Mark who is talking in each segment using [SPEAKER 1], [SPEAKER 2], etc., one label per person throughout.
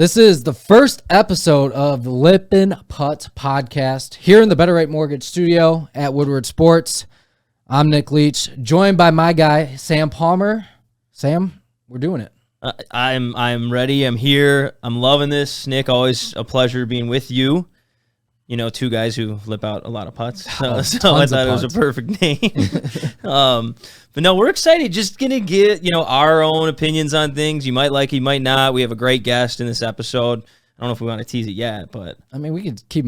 [SPEAKER 1] This is the first episode of the Lippin Putts Podcast here in the Better Rate Mortgage Studio at Woodward Sports. I'm Nick Leach, joined by my guy, Sam Palmer. Sam, we're doing it.
[SPEAKER 2] I'm ready. I'm here. I'm loving this. Nick, always a pleasure being with you. You know, two guys who lip out a lot of putts. So I thought it was a perfect name. But no, we're excited. Just going to get, our own opinions on things. You might like it, you might not. We have a great guest in this episode. I don't know if we want to tease it yet, but
[SPEAKER 1] I mean, we could keep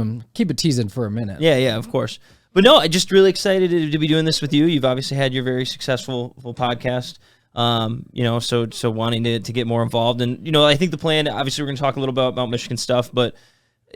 [SPEAKER 1] it teasing for a minute.
[SPEAKER 2] Yeah, of course. But no, I'm just really excited to be doing this with you. You've obviously had your very successful podcast. So wanting to get more involved. And, I think the plan, obviously we're going to talk a little bit about Michigan stuff, but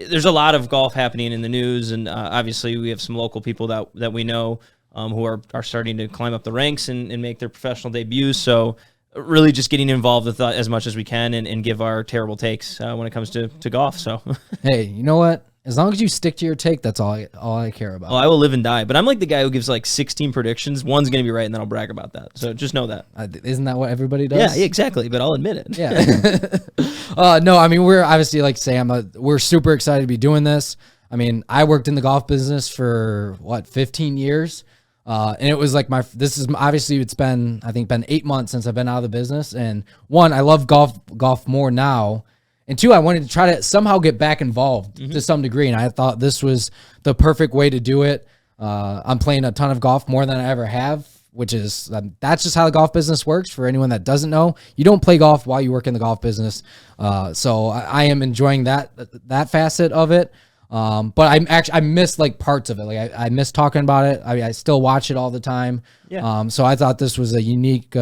[SPEAKER 2] there's a lot of golf happening in the news. And obviously we have some local people that we know who are starting to climb up the ranks and make their professional debuts. So really just getting involved with as much as we can and give our terrible takes when it comes to golf. So,
[SPEAKER 1] hey, you know what? As long as you stick to your take, that's all I care about.
[SPEAKER 2] Oh, I will live and die. But I'm like the guy who gives like 16 predictions. One's going to be right, and then I'll brag about that. So just know that.
[SPEAKER 1] Isn't that what everybody does?
[SPEAKER 2] Yeah, exactly. But I'll admit it.
[SPEAKER 1] Yeah. No, I mean, we're obviously, like Sam, we're super excited to be doing this. I mean, I worked in the golf business for, 15 years? And it was like it's been 8 months since I've been out of the business. And one, I love golf more now. And two, I wanted to try to somehow get back involved to some degree, and I thought this was the perfect way to do it. I'm playing a ton of golf, more than I ever have, which is that's just how the golf business works. For anyone that doesn't know, you don't play golf while you work in the golf business. So I am enjoying that facet of it. But I miss like parts of it. Like I miss talking about it. I still watch it all the time. Yeah. So I thought this was a unique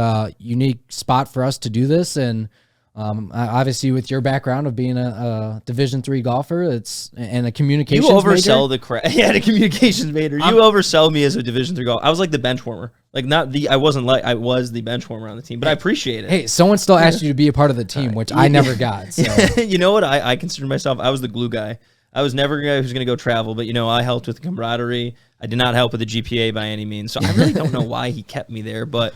[SPEAKER 1] spot for us to do this. And obviously, with your background of being a Division III golfer, and a communications major.
[SPEAKER 2] You oversell the crap. Yeah, the communications major. You oversell me as a Division III golfer. I was like the bench warmer. I was the bench warmer on the team, but I appreciate it.
[SPEAKER 1] Hey, someone still asked you to be a part of the team, which I never got. So.
[SPEAKER 2] You know what? I consider myself, I was the glue guy. I was never a guy who's going to go travel, but, I helped with the camaraderie. I did not help with the GPA by any means, so I really don't know why he kept me there, but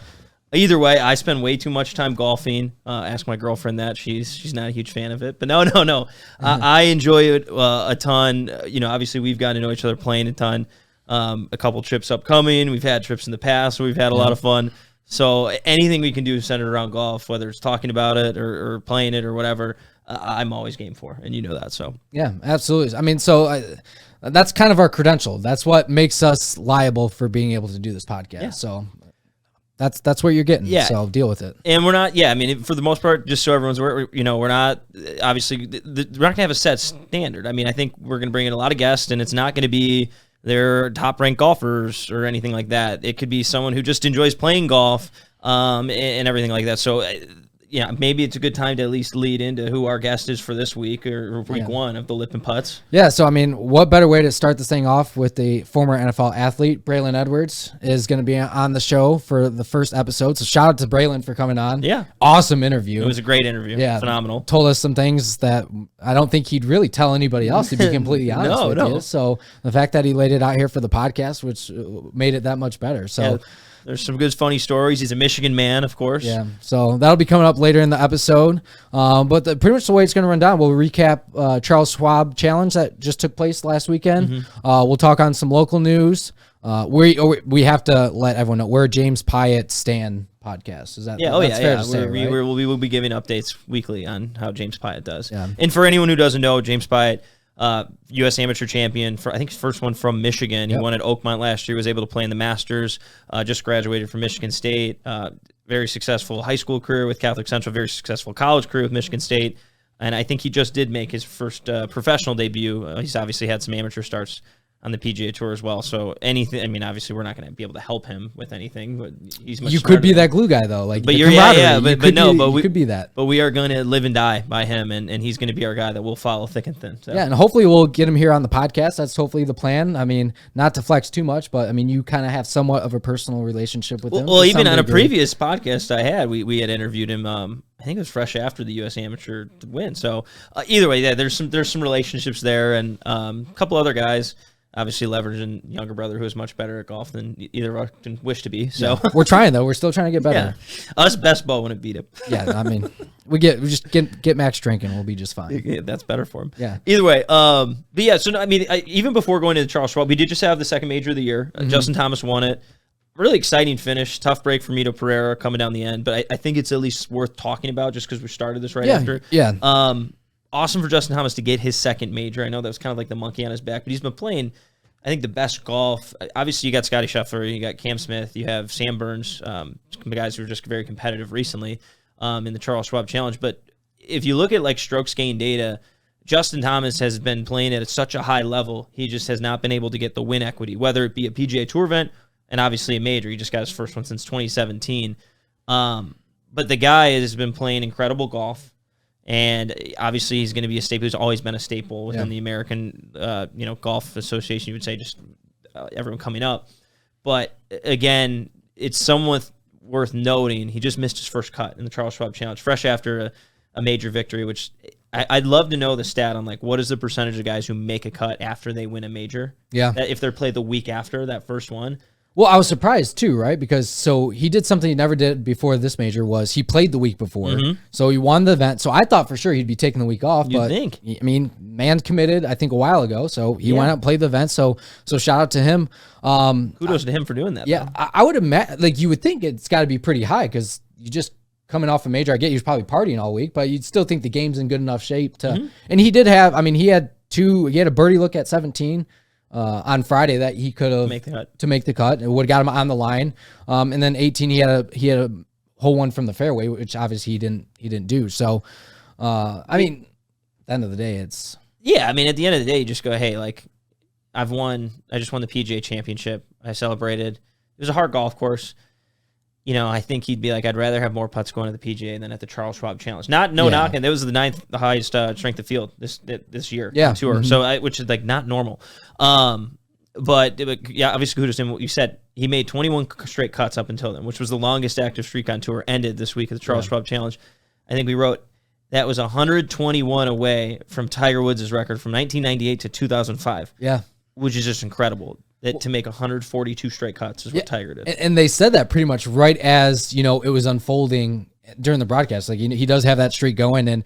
[SPEAKER 2] either way, I spend way too much time golfing. Ask my girlfriend that. She's not a huge fan of it. But no. I enjoy it a ton. Obviously, we've gotten to know each other playing a ton. A couple trips upcoming. We've had trips in the past, so we've had a lot of fun. So anything we can do centered around golf, whether it's talking about it or playing it or whatever, I'm always game for, and you know that. So
[SPEAKER 1] yeah, absolutely. I mean, that's kind of our credential. That's what makes us liable for being able to do this podcast. Yeah. So that's what you're getting. Yeah. So deal with it.
[SPEAKER 2] And we're not. Yeah, I mean, for the most part, just so everyone's aware, we're not obviously we're not gonna have a set standard. I mean, I think we're gonna bring in a lot of guests, and it's not gonna be their top ranked golfers or anything like that. It could be someone who just enjoys playing golf, and everything like that. So. Yeah, maybe it's a good time to at least lead into who our guest is for this week or week one of the Lippin Putts.
[SPEAKER 1] Yeah, so I mean, what better way to start this thing off with the former NFL athlete, Braylon Edwards, is going to be on the show for the first episode. So shout out to Braylon for coming on.
[SPEAKER 2] Yeah.
[SPEAKER 1] Awesome interview.
[SPEAKER 2] It was a great interview. Yeah. Phenomenal.
[SPEAKER 1] Told us some things that I don't think he'd really tell anybody else, to be completely honest with you. So the fact that he laid it out here for the podcast, which made it that much better. So. Yeah.
[SPEAKER 2] There's some good, funny stories. He's a Michigan man, of course.
[SPEAKER 1] Yeah, so that'll be coming up later in the episode. But pretty much the way it's going to run down, we'll recap Charles Schwab Challenge that just took place last weekend. Mm-hmm. We'll talk on some local news. We have to let everyone know we're a James Piot Stan podcast. Is that?
[SPEAKER 2] Yeah.
[SPEAKER 1] That's
[SPEAKER 2] fair
[SPEAKER 1] to say, right?
[SPEAKER 2] We will be giving updates weekly on how James Piot does. Yeah. And for anyone who doesn't know, James Piot. U.S. amateur champion, I think his first one from Michigan. He won at Oakmont last year, was able to play in the Masters, just graduated from Michigan State. Very successful high school career with Catholic Central, very successful college career with Michigan State. And I think he just did make his first professional debut. He's obviously had some amateur starts on the PGA Tour as well. So anything, I mean, obviously we're not going to be able to help him with anything, but he's much.
[SPEAKER 1] You could be that glue guy though, like.
[SPEAKER 2] But
[SPEAKER 1] you
[SPEAKER 2] could
[SPEAKER 1] be that.
[SPEAKER 2] But we are going to live and die by him, and he's going to be our guy that we'll follow thick and thin. So.
[SPEAKER 1] Yeah, and hopefully we'll get him here on the podcast. That's hopefully the plan. I mean, not to flex too much, but I mean, you kind of have somewhat of a personal relationship with him.
[SPEAKER 2] Well, even on a previous podcast I had, we had interviewed him. I think it was fresh after the U.S. Amateur win. So either way, yeah, there's some relationships there, and a couple other guys. obviously leveraging younger brother who is much better at golf than either of us can wish to be. So
[SPEAKER 1] we're trying though. We're still trying to get better.
[SPEAKER 2] Yeah. Us best ball wouldn't beat him.
[SPEAKER 1] Yeah, I mean, we just get Max drinking, we'll be just fine.
[SPEAKER 2] Yeah, that's better for him.
[SPEAKER 1] Yeah.
[SPEAKER 2] Either way, but yeah. So I mean, even before going to the Charles Schwab, we did just have the second major of the year. Justin Thomas won it. Really exciting finish. Tough break for Mito Pereira coming down the end, but I think it's at least worth talking about just because we started this right after.
[SPEAKER 1] Yeah.
[SPEAKER 2] Awesome for Justin Thomas to get his second major. I know that was kind of like the monkey on his back, but he's been playing, I think, the best golf. Obviously, you got Scotty Scheffler, you got Cam Smith, you have Sam Burns, the guys who were just very competitive recently in the Charles Schwab Challenge. But if you look at like strokes gain data, Justin Thomas has been playing at such a high level. He just has not been able to get the win equity, whether it be a PGA Tour event and obviously a major. He just got his first one since 2017. But the guy has been playing incredible golf. And obviously, he's going to be a staple. He's always been a staple within the American, Golf Association. You would say just everyone coming up. But again, it's somewhat worth noting. He just missed his first cut in the Charles Schwab Challenge, fresh after a major victory. Which I'd love to know the stat on like what is the percentage of guys who make a cut after they win a major.
[SPEAKER 1] Yeah,
[SPEAKER 2] that if they're played the week after that first one.
[SPEAKER 1] Well, I was surprised too, right? Because so he did something he never did before this major was he played the week before. So he won the event. So I thought for sure he'd be taking the week off.
[SPEAKER 2] You'd
[SPEAKER 1] but
[SPEAKER 2] think.
[SPEAKER 1] I mean, man's committed, I think, a while ago. So he went out and played the event. So shout out to him.
[SPEAKER 2] Kudos to him for doing that.
[SPEAKER 1] Yeah, I would imagine, like you would think it's got to be pretty high because you just coming off a major. I get he was probably partying all week, but you'd still think the game's in good enough shape to. And he did have. I mean, he had a birdie look at 17. On Friday that he could have to make the cut. It would have got him on the line. And then 18, he had a hole one from the fairway, which obviously he didn't do. So, I mean, at the end of the day, it's.
[SPEAKER 2] Yeah, I mean, at the end of the day, you just go, hey, like, I just won the PGA Championship. I celebrated. It was a hard golf course. You know, I think he'd be like, I'd rather have more putts going to the PGA than at the Charles Schwab Challenge. Knocking. That was the 9th highest strength of field this year.
[SPEAKER 1] Yeah.
[SPEAKER 2] Tour. So, which is like not normal. But yeah, obviously, kudos to him. What you said, he made 21 straight cuts up until then, which was the longest active streak on tour. Ended this week at the Charles Schwab Challenge. I think we wrote that was 121 away from Tiger Woods' record from 1998 to 2005.
[SPEAKER 1] Yeah,
[SPEAKER 2] which is just incredible. That to make 142 straight cuts is what Tiger did.
[SPEAKER 1] And they said that pretty much right as, it was unfolding during the broadcast. Like, he does have that streak going. And,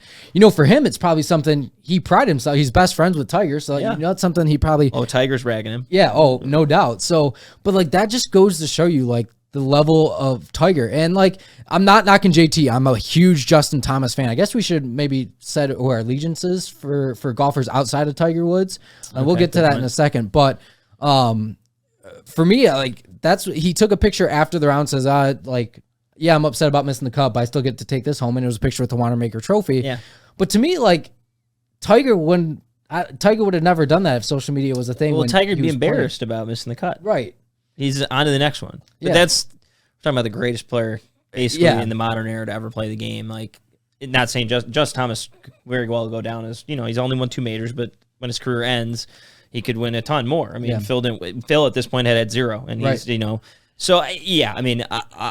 [SPEAKER 1] for him, it's probably something he prided himself. He's best friends with Tiger. So, that's something he probably.
[SPEAKER 2] Oh, Tiger's ragging him.
[SPEAKER 1] Yeah. Oh, no doubt. So, but like, that just goes to show you, like, the level of Tiger. And, like, I'm not knocking JT. I'm a huge Justin Thomas fan. I guess we should maybe set who our allegiances for golfers outside of Tiger Woods. We'll get to that in a second. But, for me, like that's he took a picture after the round, says, I'm upset about missing the cut, but I still get to take this home. And it was a picture with the Wanamaker Trophy.
[SPEAKER 2] Yeah.
[SPEAKER 1] But to me, like Tiger would have never done that if social media was a thing.
[SPEAKER 2] Well, Tiger'd be embarrassed about missing the cut.
[SPEAKER 1] Right.
[SPEAKER 2] He's on to the next one. But we're talking about the greatest player basically in the modern era to ever play the game. Like, not saying Justin Thomas very well go down as, he's only won 2 majors, but when his career ends, he could win a ton more. I mean, Phil at this point had 0, and he's So yeah, I mean,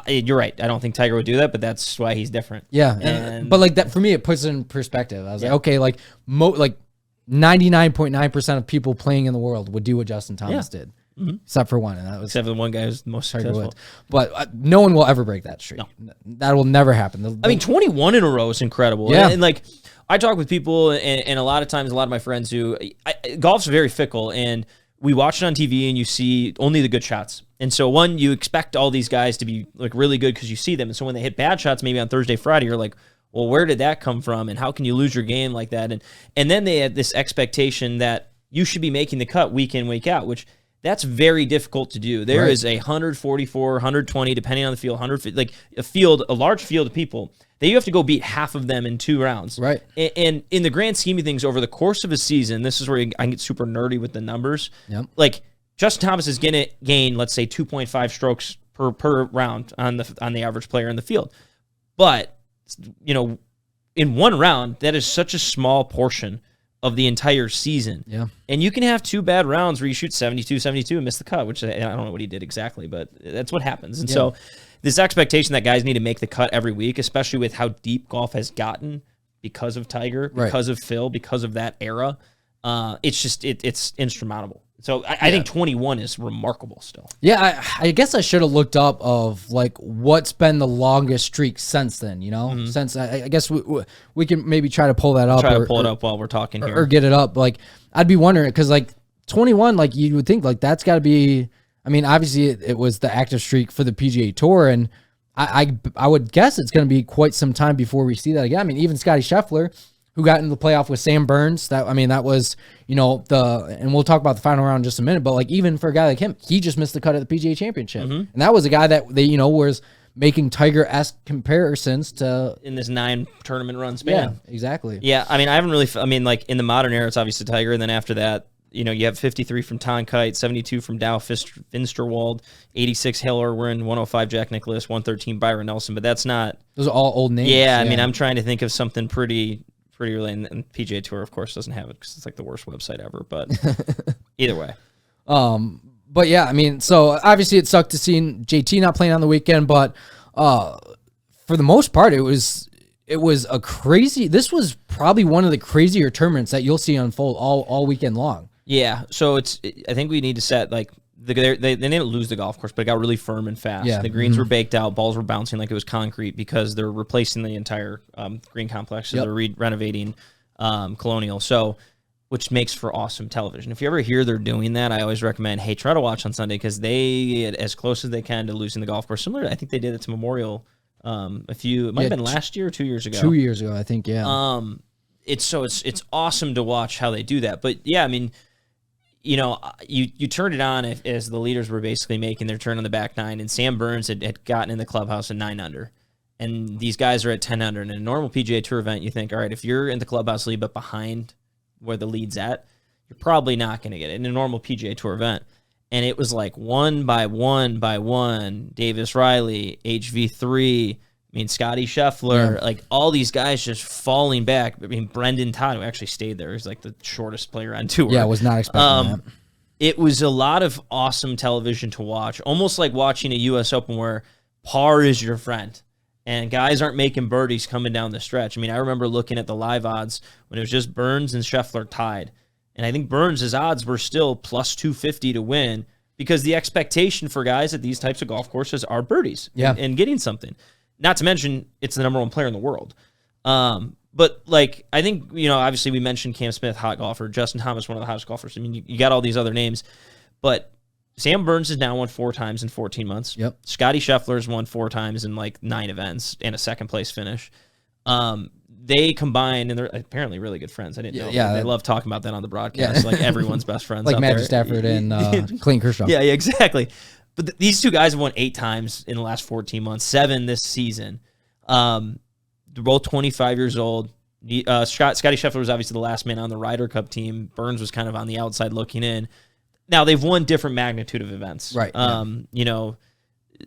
[SPEAKER 2] you're right. I don't think Tiger would do that, but that's why he's different.
[SPEAKER 1] Yeah, but like that for me, it puts it in perspective. I was like, okay, like 99.9% of people playing in the world would do what Justin Thomas did, except for one, and that was
[SPEAKER 2] except for the one guy who's the most successful.
[SPEAKER 1] But no one will ever break that streak. No. That will never happen.
[SPEAKER 2] I mean, 21 in a row is incredible.
[SPEAKER 1] Yeah,
[SPEAKER 2] and like. I talk with people, and a lot of times, a lot of my friends who golf's very fickle, and we watch it on TV, and you see only the good shots. And so, you expect all these guys to be like really good because you see them. And so when they hit bad shots, maybe on Thursday, Friday, you're like, well, where did that come from? And how can you lose your game like that? And then they had this expectation that you should be making the cut week in, week out, which that's very difficult to do. There is a 144, 120, depending on the field, 100, like a large field of people that you have to go beat half of them in 2 rounds.
[SPEAKER 1] Right.
[SPEAKER 2] And in the grand scheme of things, over the course of a season, this is where I get super nerdy with the numbers.
[SPEAKER 1] Yep.
[SPEAKER 2] Like Justin Thomas is going to gain, let's say, 2.5 strokes per round on the average player in the field. But, in 1 round, that is such a small portion of the entire season.
[SPEAKER 1] Yeah.
[SPEAKER 2] And you can have 2 bad rounds where you shoot 72 and miss the cut, which I don't know what he did exactly, but that's what happens. And so this expectation that guys need to make the cut every week, especially with how deep golf has gotten because of Tiger, because of Phil, because of that era, it's just it's insurmountable. So I think 21 is remarkable still.
[SPEAKER 1] Yeah, I guess I should have looked up of like what's been the longest streak since then. You know, since I guess we can maybe try to pull that up.
[SPEAKER 2] Try to pull it up while we're talking here,
[SPEAKER 1] or get it up. Like I'd be wondering because like 21, like you would think like that's got to be. I mean, obviously it was the active streak for the PGA Tour, and I would guess it's going to be quite some time before we see that again. I mean, even Scottie Scheffler, who got into the playoff with Sam Burns. That was, you know, and we'll talk about the final round in just a minute, but like even for a guy like him, he just missed the cut at the PGA Championship. And that was a guy that they, you know, was making Tiger-esque comparisons to
[SPEAKER 2] in this 9 tournament run span.
[SPEAKER 1] Yeah, exactly.
[SPEAKER 2] Yeah, I mean, like in the modern era, it's obviously Tiger, and then after that, you know, you have 53 from Tom Kite, 72 from Dow Finsterwald, 86 Hiller, we're in 105 Jack Nicklaus, 113 Byron Nelson, but that's not...
[SPEAKER 1] Those are all old names.
[SPEAKER 2] Yeah, I mean, I'm trying to think of something pretty early, and PGA Tour, of course, doesn't have it because it's like the worst website ever, but either way.
[SPEAKER 1] But yeah, I mean, so obviously it sucked to see JT not playing on the weekend, but for the most part, it was a crazy... This was probably one of the crazier tournaments that you'll see unfold all weekend long.
[SPEAKER 2] Yeah, so I think we need to set, like, they didn't lose the golf course, but it got really firm and fast.
[SPEAKER 1] Yeah.
[SPEAKER 2] The greens were baked out, balls were bouncing like it was concrete because they're replacing the entire green complex. So they're renovating Colonial, which makes for awesome television. If you ever hear they're doing that, I always recommend, hey, try to watch on Sunday because they get as close as they can to losing the golf course. Similar, I think they did it to Memorial it might have been last year or 2 years ago.
[SPEAKER 1] 2 years ago, I think, yeah.
[SPEAKER 2] It's awesome to watch how they do that. But yeah, I mean, you know, you turned it on as the leaders were basically making their turn on the back nine, and Sam Burns had gotten in the clubhouse at 9 under, and these guys are at 10 under. And in a normal PGA Tour event, you think, all right, if you're in the clubhouse lead but behind where the lead's at, you're probably not going to get it in a normal PGA Tour event. And it was like one by one, Davis Riley, HV3, I mean, Scottie Scheffler, like all these guys just falling back. I mean, Brendan Todd, who actually stayed there, he's like the shortest player on tour.
[SPEAKER 1] Yeah, I was not expecting that.
[SPEAKER 2] It was a lot of awesome television to watch, almost like watching a U.S. Open where par is your friend and guys aren't making birdies coming down the stretch. I mean, I remember looking at the live odds when it was just Burns and Scheffler tied. And I think Burns' odds were still plus 250 to win because the expectation for guys at these types of golf courses are birdies and getting something. Not to mention, it's the number 1 player in the world. But, like, I think, you know, obviously we mentioned Cam Smith, hot golfer. Justin Thomas, one of the hottest golfers. I mean, you got all these other names. But Sam Burns has now won 4 times in 14 months.
[SPEAKER 1] Yep.
[SPEAKER 2] Scottie Scheffler's won 4 times in, like, 9 events and a second-place finish. They combine, and they're apparently really good friends. I didn't know.
[SPEAKER 1] Yeah,
[SPEAKER 2] they love talking about that on the broadcast. Like, everyone's best friends
[SPEAKER 1] like
[SPEAKER 2] out
[SPEAKER 1] Matthew
[SPEAKER 2] there.
[SPEAKER 1] Stafford and Clayton Kershaw.
[SPEAKER 2] Yeah, exactly. But these two guys have won 8 times in the last 14 months, 7 this season. They're both 25 years old. Scottie Scheffler was obviously the last man on the Ryder Cup team. Burns was kind of on the outside looking in. Now, they've won different magnitude of events.
[SPEAKER 1] Right.
[SPEAKER 2] You know,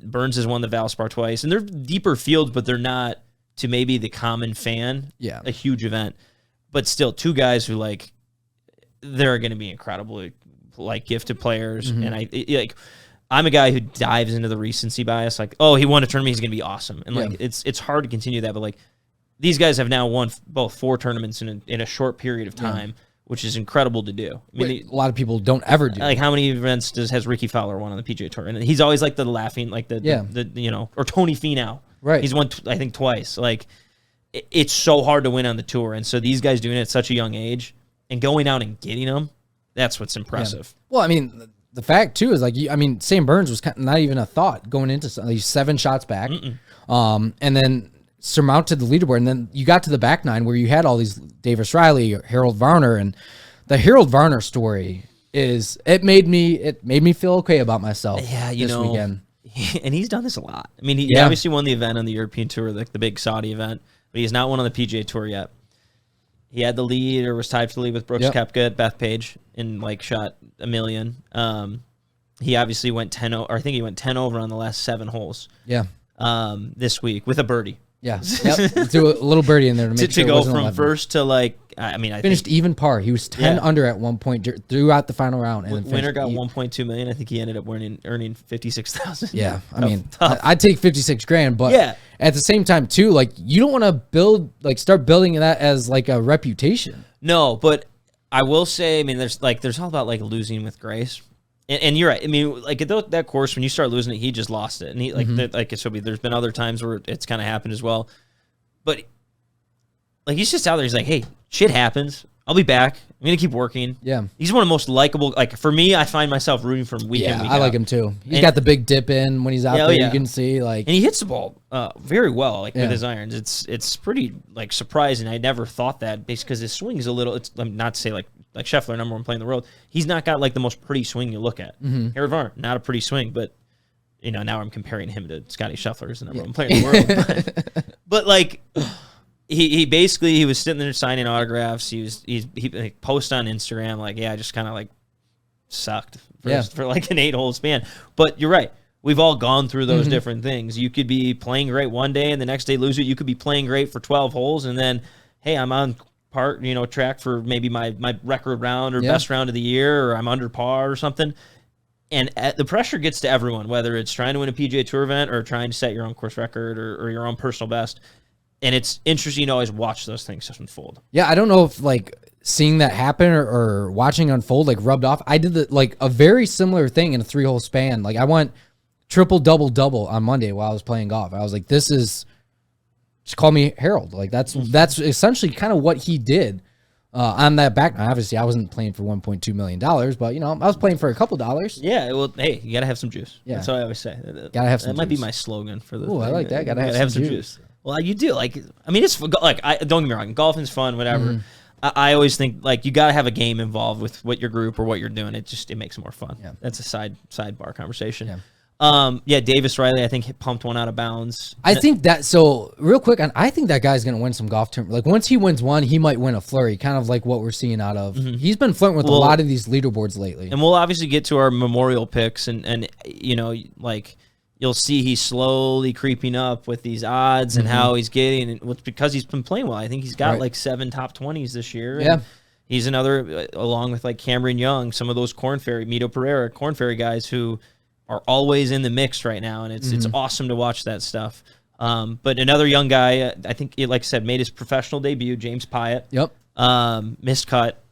[SPEAKER 2] Burns has won the Valspar twice, and they're deeper fields, but they're not, to maybe the common fan, a huge event. But still, 2 guys who, like, they're going to be incredible, like, gifted players. And I'm a guy who dives into the recency bias, like, oh, he won a tournament, he's going to be awesome. And, like, it's hard to continue that, but, like, these guys have now won both 4 tournaments in a short period of time, which is incredible to do. I mean,
[SPEAKER 1] a lot of people don't ever do.
[SPEAKER 2] Like, how many events has Ricky Fowler won on the PGA Tour? And he's always, like, the laughing, like, the you know, or Tony Finau.
[SPEAKER 1] Right.
[SPEAKER 2] He's won, I think, twice. Like, it's so hard to win on the tour. And so these guys doing it at such a young age and going out and getting them, that's what's impressive.
[SPEAKER 1] Yeah. Well, I mean, the fact, too, is, like, Sam Burns was kind of not even a thought going into these 7 shots back. And then surmounted the leaderboard. And then you got to the back 9 where you had all these Davis Riley, Harold Varner. And the Harold Varner story it made me feel okay about myself this weekend.
[SPEAKER 2] And he's done this a lot. I mean, he obviously won the event on the European Tour, like the big Saudi event, but he's not won on the PGA Tour yet. He had the lead or was tied for the lead with Brooks Koepka at Bethpage and, like, shot a million. He obviously went 10 over, or I think he went 10 over on the last 7 holes. Yeah. This week with a birdie.
[SPEAKER 1] Yeah. Yep. Do a little birdie in there to make sure
[SPEAKER 2] to go from 11. First to, like, I mean, I
[SPEAKER 1] finished even par. He was 10 under at one point throughout the final round. And
[SPEAKER 2] winner got 1.2 million. I think he ended up earning 56,000.
[SPEAKER 1] Yeah, I mean, I'd take 56 grand, but at the same time too, like, you don't want to start building that as, like, a reputation.
[SPEAKER 2] No, but I will say, I mean, there's all about like losing with grace. And you're right. I mean, like at that course, when you start losing it, he just lost it. And he there's been other times where it's kind of happened as well. But like he's just out there. He's like, hey, shit happens. I'll be back. I'm gonna keep working. Yeah. He's one of the most likable. Like for me, I find myself rooting for him week in, week
[SPEAKER 1] I
[SPEAKER 2] out.
[SPEAKER 1] like him too. He's got the big dip in when he's out there. You can see like,
[SPEAKER 2] and he hits the ball very well, like with his irons. It's pretty like surprising. I never thought that because his swing is a little. It's not to say like Scheffler, number one player in the world. He's not got like the most pretty swing you look at. Harry Varner, not a pretty swing, but now I'm comparing him to Scotty Scheffler as the number one player in the world. But like. He basically was sitting there signing autographs. He like, post on Instagram like, I just kind of like sucked for like an 8-hole span. But you're right. We've all gone through those different things. You could be playing great one day and the next day lose it. You could be playing great for 12 holes and then, hey, I'm on track for maybe my record round or best round of the year, or I'm under par or something. And the pressure gets to everyone, whether it's trying to win a PGA Tour event or trying to set your own course record or your own personal best. And it's interesting to always watch those things just unfold. Yeah,
[SPEAKER 1] I don't know if like seeing that happen or watching unfold like rubbed off. I did like a very similar thing in a 3-hole span. Like I went triple double on Monday while I was playing golf. I was like, this is just call me Harold. Like that's essentially kind of what he did on that back. Obviously, I wasn't playing for $1.2 million, but I was playing for a couple dollars.
[SPEAKER 2] Yeah, well, hey, you gotta have some juice. Yeah, that's what I always say.
[SPEAKER 1] Gotta have some.
[SPEAKER 2] That might be my slogan for the.
[SPEAKER 1] Oh, I like that. Gotta have some juice.
[SPEAKER 2] Well, you do. Like, I mean, it's like don't get me wrong, golfing's fun, whatever. I always think like you got to have a game involved with what your group or what you're doing. It makes it more fun. Yeah. That's a sidebar conversation. Yeah. Davis Riley, I think pumped one out of bounds.
[SPEAKER 1] I think that. So real quick, I think that guy's gonna win some golf tournaments. Like once he wins one, he might win a flurry, kind of like what we're seeing out of. He's been flirting with a lot of these leaderboards lately.
[SPEAKER 2] And we'll obviously get to our memorial picks, and like. You'll see he's slowly creeping up with these odds and how he's getting, and it's because he's been playing well. I think he's got like 7 top 20s this year. Yeah. He's another, along with like Cameron Young, some of those Mito Pereira, Korn Ferry guys who are always in the mix right now. And it's awesome to watch that stuff. But another young guy, I think, like I said, made his professional debut, James Piot.
[SPEAKER 1] Yep.
[SPEAKER 2] Missed cut.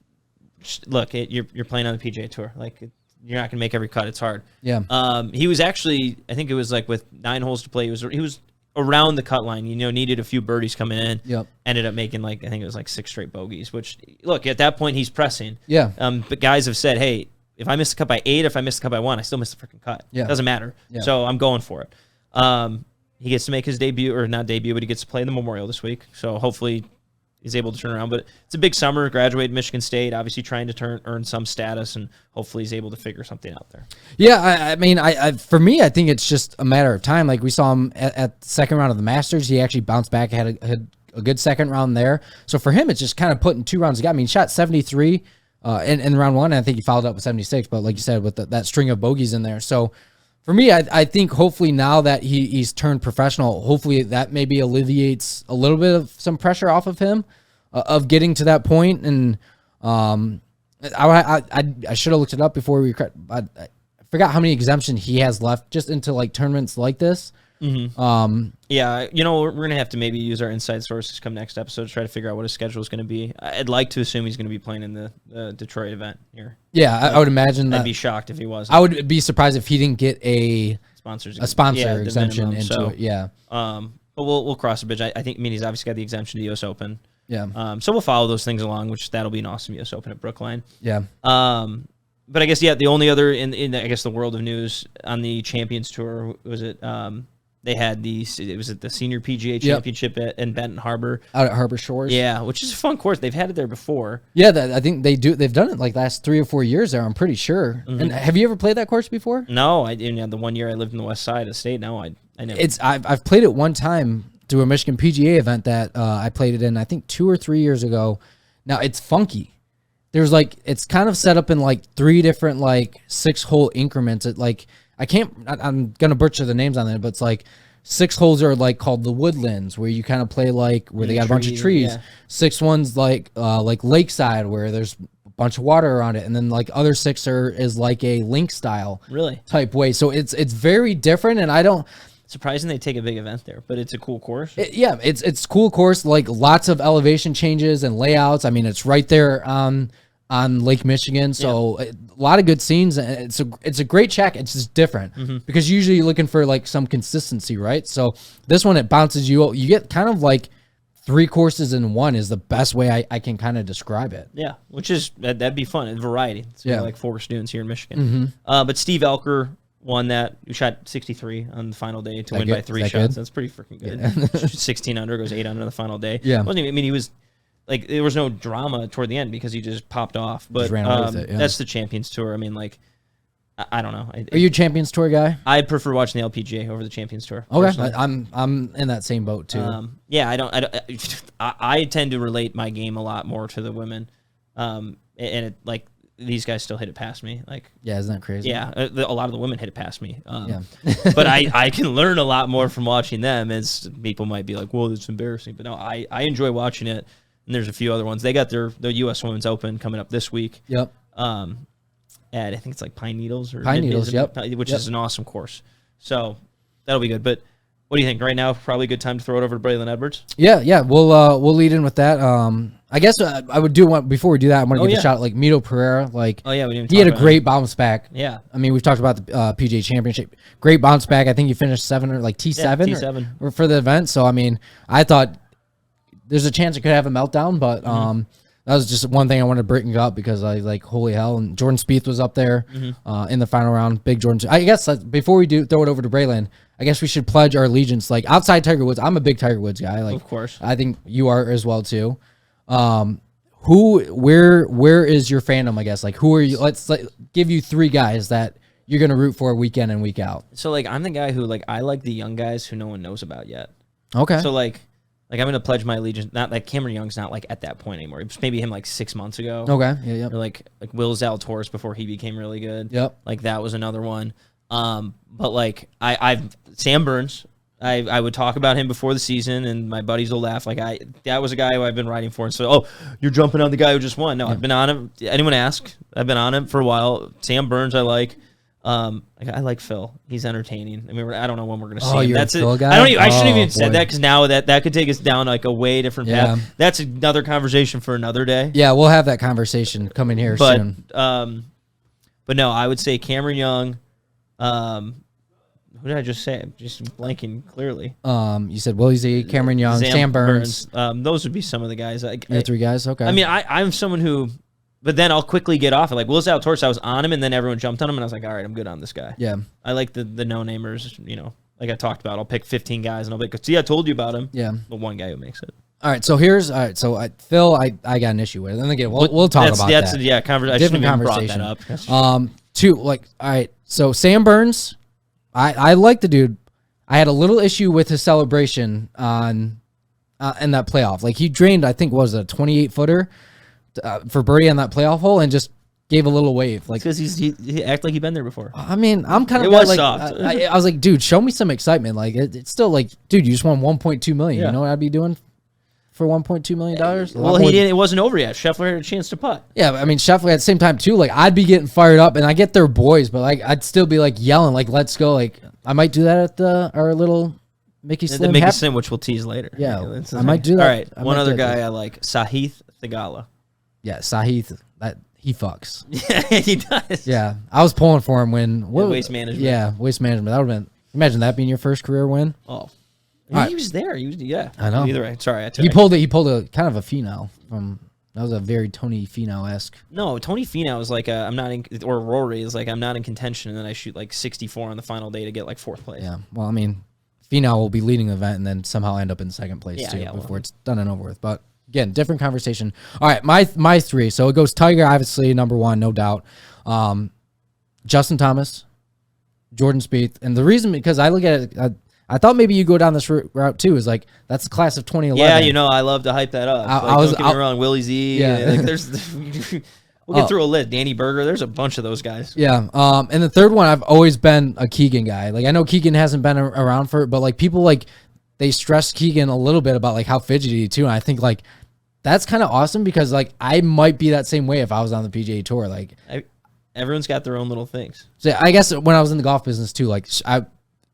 [SPEAKER 2] Look, you're playing on the PGA Tour. Like, you're not going to make every cut. It's hard.
[SPEAKER 1] Yeah.
[SPEAKER 2] He was actually, I think it was like with 9 holes to play, he was around the cut line, needed a few birdies coming in.
[SPEAKER 1] Yep.
[SPEAKER 2] Ended up making I think it was like 6 straight bogeys, which, look, at that point, he's pressing.
[SPEAKER 1] Yeah.
[SPEAKER 2] But guys have said, hey, if I miss the cut by 8, if I miss the cut by 1, I still miss the freaking cut.
[SPEAKER 1] Yeah.
[SPEAKER 2] It doesn't matter. Yeah. So I'm going for it. He gets to make his debut, or not debut, but he gets to play in the Memorial this week. So hopefully he's able to turn around. But it's a big summer. Graduated Michigan State, obviously trying to earn some status, and hopefully he's able to figure something out there.
[SPEAKER 1] Yeah, I mean, for me, I think it's just a matter of time. Like we saw him at the second round of the Masters. He actually bounced back, had a good second round there. So for him, it's just kind of putting 2 rounds. I mean, he shot 73 in round 1, and I think he followed up with 76. But like you said, with that string of bogeys in there. So for me, I think hopefully now that he's turned professional, hopefully that maybe alleviates a little bit of some pressure off of him of getting to that point. And I should have looked it up before we. I forgot how many exemptions he has left just into like tournaments like this.
[SPEAKER 2] Yeah, we're gonna have to maybe use our inside sources come next episode to try to figure out what his schedule is going to be. I'd like to assume he's going to be playing in the Detroit event here.
[SPEAKER 1] Yeah, I would imagine that.
[SPEAKER 2] I'd be shocked if he wasn't.
[SPEAKER 1] I would be surprised if he didn't get a sponsor exemption
[SPEAKER 2] minimum,
[SPEAKER 1] into it. Yeah.
[SPEAKER 2] But we'll cross the bridge. I think. I mean, he's obviously got the exemption to the U.S. Open.
[SPEAKER 1] Yeah.
[SPEAKER 2] So we'll follow those things along, which that'll be an awesome U.S. Open at Brookline.
[SPEAKER 1] Yeah.
[SPEAKER 2] But I guess the only other in I guess the world of news on the Champions Tour was it. They had the Senior PGA Championship in Benton Harbor.
[SPEAKER 1] Out at Harbor Shores.
[SPEAKER 2] Yeah, which is a fun course. They've had it there before.
[SPEAKER 1] Yeah, I think they do. They've done it like last 3 or 4 years there, I'm pretty sure. And have you ever played that course before?
[SPEAKER 2] No, I didn't. The 1 year I lived in the west side of the state. No, I never.
[SPEAKER 1] I've played it one time through a Michigan PGA event that I played it in, I think 2 or 3 years ago. Now, it's funky. There's it's kind of set up in 3 different 6-hole increments. I'm going to butcher the names on it, but it's 6 holes are called the woodlands, where you kind of play where they got a bunch of trees. Yeah. 6 ones like lakeside, where there's a bunch of water around it, and then other 6 is a link style type way. So it's very different, and I don't.
[SPEAKER 2] Surprising they take a big event there, but it's a cool course.
[SPEAKER 1] It's cool course, lots of elevation changes and layouts. I mean, it's right there on on Lake Michigan. So a lot of good scenes. It's a great track. It's just different because usually you're looking for like some consistency, right? So this one, it bounces you. You get kind of like 3 courses in one is the best way I can kind of describe it.
[SPEAKER 2] Yeah, which is that'd be fun. It's variety. It's like 4 students here in Michigan.
[SPEAKER 1] Mm-hmm.
[SPEAKER 2] But Steve Elker won that. He shot 63 on the final day to win by 3 shots. Good? That's pretty freaking good. Yeah. 16 under, goes 8 under on the final day.
[SPEAKER 1] Yeah,
[SPEAKER 2] he was like, there was no drama toward the end because he just popped off. But
[SPEAKER 1] ran away with it,
[SPEAKER 2] that's the Champions Tour. I mean, like, I don't know.
[SPEAKER 1] Are you a Champions Tour guy?
[SPEAKER 2] I prefer watching the LPGA over the Champions Tour.
[SPEAKER 1] Okay, I'm in that same boat too.
[SPEAKER 2] Yeah, I tend to relate my game a lot more to the women, and it, like, these guys still hit it past me. Like,
[SPEAKER 1] yeah, isn't that crazy?
[SPEAKER 2] Yeah, a lot of the women hit it past me. But I can learn a lot more from watching them. As people might be like, "Whoa, that's embarrassing," but no, I enjoy watching it. And there's a few other ones. They got their U.S. Women's Open coming up this week.
[SPEAKER 1] Yep.
[SPEAKER 2] At I think it's like Pine Needles which is an awesome course. So that'll be good. But what do you think right now? Probably a good time to throw it over to Braylon Edwards.
[SPEAKER 1] Yeah. We'll lead in with that. I guess I would do one before we do that. I'm gonna give a shot like Mito Pereira. Like,
[SPEAKER 2] we didn't.
[SPEAKER 1] He had a great bounce back.
[SPEAKER 2] Yeah.
[SPEAKER 1] I mean, we've talked about the PGA Championship. Great bounce back. I think he finished 7 or like T7.
[SPEAKER 2] T7
[SPEAKER 1] or for the event. So I mean, I thought there's a chance it could have a meltdown, but that was just one thing I wanted to bring up because I like, holy hell. And Jordan Spieth was up there in the final round. Big Jordan. I guess before we throw it over to Braylon, I guess we should pledge our allegiance. Like, outside Tiger Woods, I'm a big Tiger Woods guy. Like,
[SPEAKER 2] of course.
[SPEAKER 1] I think you are as well too. Where is your fandom, I guess? Like, who are you? Let's give you 3 guys that you're going to root for week in and week out.
[SPEAKER 2] So, like, I'm the guy who, like, I like the young guys who no one knows about yet.
[SPEAKER 1] Okay.
[SPEAKER 2] So, like I'm going to pledge my allegiance. Not like Cameron Young's not like at that point anymore. It was maybe him like 6 months ago.
[SPEAKER 1] Okay. Yeah.
[SPEAKER 2] Or like Will Zalatoris before he became really good.
[SPEAKER 1] Yep.
[SPEAKER 2] Like, that was another one. But like I've Sam Burns. I would talk about him before the season, and my buddies will laugh. Like, that was a guy who I've been writing for. And so, you're jumping on the guy who just won. No, I've been on him. Anyone ask? I've been on him for a while. Sam Burns, I like. I like Phil. He's entertaining. I mean, I don't know when we're going to see him.
[SPEAKER 1] You're
[SPEAKER 2] That's
[SPEAKER 1] a Phil
[SPEAKER 2] it.
[SPEAKER 1] guy?
[SPEAKER 2] I shouldn't have even said that, because now that could take us down like a way different path.
[SPEAKER 1] Yeah.
[SPEAKER 2] That's another conversation for another day.
[SPEAKER 1] Yeah, we'll have that conversation coming here soon.
[SPEAKER 2] But no, I would say Cameron Young. Who did I just say? I'm just blanking clearly.
[SPEAKER 1] You said Willie Z, Cameron Young, Sam Burns.
[SPEAKER 2] Those would be some of the guys.
[SPEAKER 1] 3 guys. Okay.
[SPEAKER 2] I mean, I'm someone who. But then I'll quickly get off it. Like, Will Zalatoris, I was on him, and then everyone jumped on him, and I was like, all right, I'm good on this guy.
[SPEAKER 1] Yeah.
[SPEAKER 2] I like the no-namers, like I talked about. I'll pick 15 guys, and I'll be like, see, I told you about him.
[SPEAKER 1] Yeah.
[SPEAKER 2] But one guy who makes it.
[SPEAKER 1] All right, so Phil, I got an issue with. And again, we'll talk about that.
[SPEAKER 2] Yeah, I
[SPEAKER 1] different
[SPEAKER 2] conversation. Brought that
[SPEAKER 1] up. All right, so Sam Burns, I like the dude. I had a little issue with his celebration in that playoff. Like, he drained, I think, what was it, a 28-footer for birdie on that playoff hole, and just gave a little wave. Like,
[SPEAKER 2] because he act like he'd been there before.
[SPEAKER 1] I mean, I'm kind of
[SPEAKER 2] was
[SPEAKER 1] like,
[SPEAKER 2] soft.
[SPEAKER 1] I was like, dude, show me some excitement. Like, it's still like, dude, you just won $1.2 million.
[SPEAKER 2] Yeah.
[SPEAKER 1] You know what I'd be doing for $1.2 million?
[SPEAKER 2] Well, he didn't. It wasn't over yet. Scheffler had a chance to putt.
[SPEAKER 1] Yeah, I mean, Scheffler at the same time too. Like, I'd be getting fired up, and I get their boys, but like, I'd still be like yelling, like, "Let's go!" Like, I might do that at our little Mickey Slim.
[SPEAKER 2] The Mickey Slim, which we'll tease later.
[SPEAKER 1] Yeah, I might do that.
[SPEAKER 2] All right, one other guy I like, Sahith Theegala.
[SPEAKER 1] Yeah, Sahith. That he fucks.
[SPEAKER 2] Yeah, he does.
[SPEAKER 1] Yeah, I was pulling for him when
[SPEAKER 2] waste management.
[SPEAKER 1] Yeah, waste management. That would have been. Imagine that being your first career win.
[SPEAKER 2] Oh.
[SPEAKER 1] Right.
[SPEAKER 2] He was there.
[SPEAKER 1] I know.
[SPEAKER 2] Either way, sorry.
[SPEAKER 1] He pulled a kind of a Finau from. That was a very Tony Finau-esque.
[SPEAKER 2] No, Tony Finau is like or Rory is like, I'm not in contention, and then I shoot like 64 on the final day to get like 4th place.
[SPEAKER 1] Yeah. Well, I mean, Finau will be leading the event and then somehow end up in 2nd place before it's done and over with. But again, different conversation. All right, my 3. So it goes Tiger, obviously number 1, no doubt. Justin Thomas, Jordan Spieth, and the reason, because I look at it. I thought maybe you go down this route too. Is like, that's the class of 2011.
[SPEAKER 2] Yeah, I love to hype that up. Don't get me wrong, Willie Z.
[SPEAKER 1] Yeah.
[SPEAKER 2] Like, we'll get through a list. Danny Berger. There's a bunch of those guys.
[SPEAKER 1] Yeah. And the third one, I've always been a Keegan guy. Like, I know Keegan hasn't been around for it, but like, people like, they stress Keegan a little bit about like how fidgety too. And I think like that's kind of awesome, because like I might be that same way if I was on the PGA Tour. Like,
[SPEAKER 2] everyone's got their own little things.
[SPEAKER 1] So I guess when I was in the golf business too, like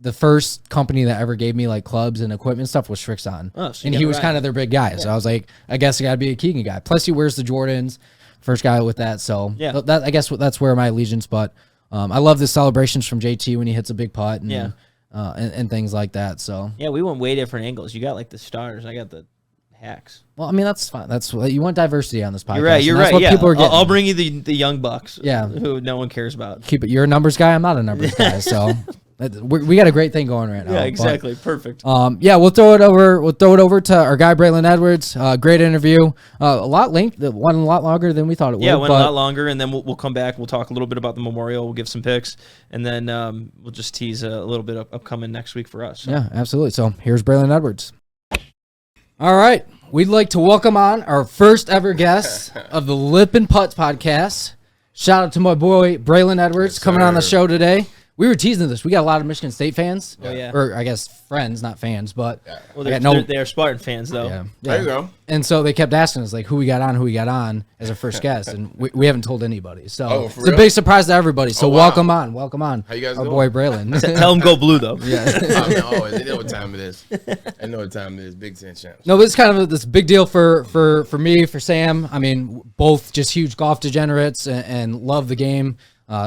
[SPEAKER 1] the first company that ever gave me like clubs and equipment and stuff was Srixon.
[SPEAKER 2] Oh, so
[SPEAKER 1] and he was kind of their big guy. Yeah. So I was like, I guess I got to be a Keegan guy. Plus he wears the Jordans. first guy with that. So
[SPEAKER 2] Yeah.
[SPEAKER 1] I guess that's where my allegiance. But I love the celebrations from JT when he hits a big putt and and things like that. So
[SPEAKER 2] yeah, we went way different angles. You got like the stars. I got the hacks.
[SPEAKER 1] well, I mean that's fine. That's what you want diversity on this podcast.
[SPEAKER 2] You're right. You're
[SPEAKER 1] and that's
[SPEAKER 2] right.
[SPEAKER 1] what people are getting.
[SPEAKER 2] I'll bring you the young bucks.
[SPEAKER 1] Yeah.
[SPEAKER 2] Who no one cares about.
[SPEAKER 1] Keep it. You're a numbers guy. I'm not a numbers guy. So we got a great thing going right now.
[SPEAKER 2] Yeah, exactly. Perfect.
[SPEAKER 1] Yeah, we'll throw it over to our guy Braylon Edwards. Great interview. One a lot longer than we thought it would.
[SPEAKER 2] Yeah, went a lot longer, and then we'll come back. We'll talk a little bit about the memorial. We'll give some picks, and then we'll just tease a little bit of upcoming next week for us. So.
[SPEAKER 1] Yeah, absolutely. So here's Braylon Edwards. All right, we'd like to welcome on our first ever guest of the Lippin Putts Podcast. Shout out to my boy Braylon Edwards coming on the show today. We were teasing this. We got a lot of Michigan State fans.
[SPEAKER 2] Oh, yeah.
[SPEAKER 1] Or I guess friends, not fans, but
[SPEAKER 2] Well, they're Spartan fans, though.
[SPEAKER 1] yeah.
[SPEAKER 3] There you go.
[SPEAKER 1] And so they kept asking us, like, who we got on as our first guest. And we haven't told anybody. So
[SPEAKER 3] for
[SPEAKER 1] it's a
[SPEAKER 3] real?
[SPEAKER 1] big surprise to everybody. So
[SPEAKER 3] Oh, wow.
[SPEAKER 1] welcome on.
[SPEAKER 3] How you guys
[SPEAKER 1] our
[SPEAKER 3] doing?
[SPEAKER 1] boy Braylon.
[SPEAKER 2] Tell them go blue, though.
[SPEAKER 3] Oh, man, always. They know what time it is. I know what time it is. Big Ten champs.
[SPEAKER 1] No, but it's kind of this big deal for me, for Sam. I mean, both just huge golf degenerates and love the game.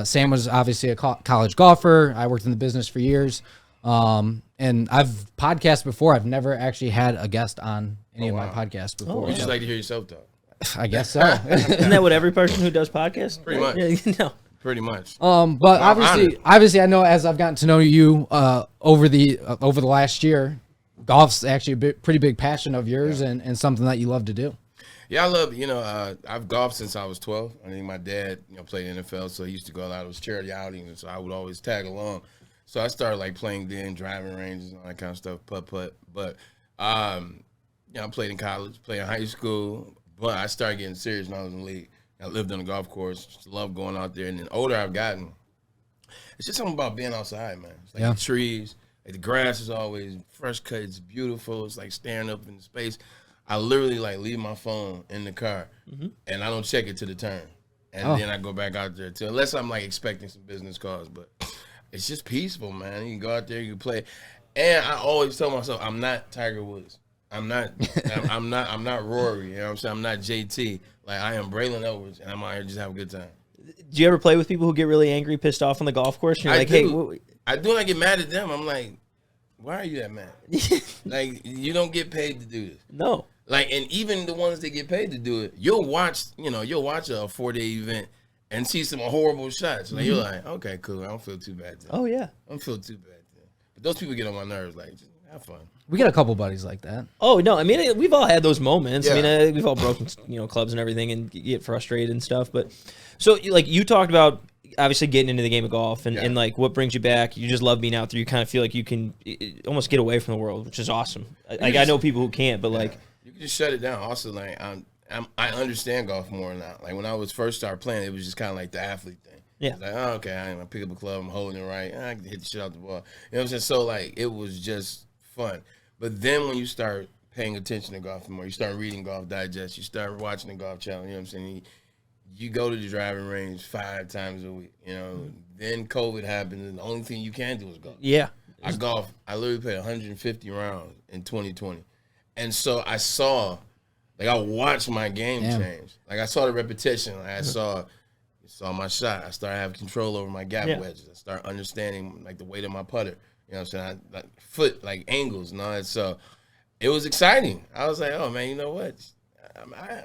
[SPEAKER 1] Sam was obviously a college golfer. I worked in the business for years. And I've podcasted before. I've never actually had a guest on any of my podcasts before.
[SPEAKER 3] You just like to hear yourself talk.
[SPEAKER 1] I guess so.
[SPEAKER 2] Isn't that what every person who does podcasts?
[SPEAKER 3] Pretty much.
[SPEAKER 2] Yeah, no.
[SPEAKER 3] Pretty much.
[SPEAKER 1] But obviously, I know as I've gotten to know you over the last year, golf's actually a pretty big passion of yours and something that you love to do.
[SPEAKER 3] Yeah, I love, I've golfed since I was 12. I think my dad, played NFL, so he used to go a lot of those charity outings, and so I would always tag along. So I started, playing then, driving ranges, and all that kind of stuff, putt. But, I played in college, played in high school, but I started getting serious when I was in the league. I lived on a golf course, just loved going out there, and then older I've gotten, it's just something about being outside, man. It's like the trees, the grass is always fresh cut, it's beautiful, it's like staring up into space. I literally leave my phone in the car and I don't check it to the turn. And then I go back out there too, unless I'm expecting some business calls. But it's just peaceful, man. You can go out there, you can play. And I always tell myself, I'm not Tiger Woods. I'm not Rory, you know what I'm saying? I'm not JT. I am Braylon Edwards, and I'm out here just have a good time.
[SPEAKER 2] Do you ever play with people who get really angry, pissed off on the golf course? And you're
[SPEAKER 3] hey, I do, and I get mad at them. I'm like, why are you that mad? You don't get paid to do this.
[SPEAKER 2] No.
[SPEAKER 3] And even the ones that get paid to do it, you'll watch a 4-day event and see some horrible shots. You're like, okay, cool. I don't feel too bad.
[SPEAKER 2] Oh, yeah.
[SPEAKER 3] I don't feel too bad. But those people get on my nerves. Just have fun.
[SPEAKER 1] We got a couple buddies like that.
[SPEAKER 2] Oh, no. I mean, we've all had those moments.
[SPEAKER 3] Yeah.
[SPEAKER 2] I mean, we've all broken, clubs and everything and get frustrated and stuff. But so, you talked about obviously getting into the game of golf and what brings you back. You just love being out there. You kind of feel like you can almost get away from the world, which is awesome. I know people who can't, but
[SPEAKER 3] you can just shut it down. Also, I understand golf more now. When I was first started playing, it was just kind of the athlete thing.
[SPEAKER 2] Yeah.
[SPEAKER 3] It's okay, I pick up a club, I'm holding it right, I can hit the shit out the ball. You know what I'm saying? So it was just fun. But then when you start paying attention to golf more, you start reading Golf Digest, you start watching the Golf Channel. You know what I'm saying? You go to the driving range 5 times a week. Then COVID happened, and the only thing you can do is golf.
[SPEAKER 2] Yeah.
[SPEAKER 3] I literally played 150 rounds in 2020. And so I saw, I watched my game change. I saw the repetition. I saw my shot. I started having control over my gap wedges. I started understanding, the weight of my putter. You know what I'm saying? Foot, angles and all that. So it was exciting. I was like, oh, man, you know what?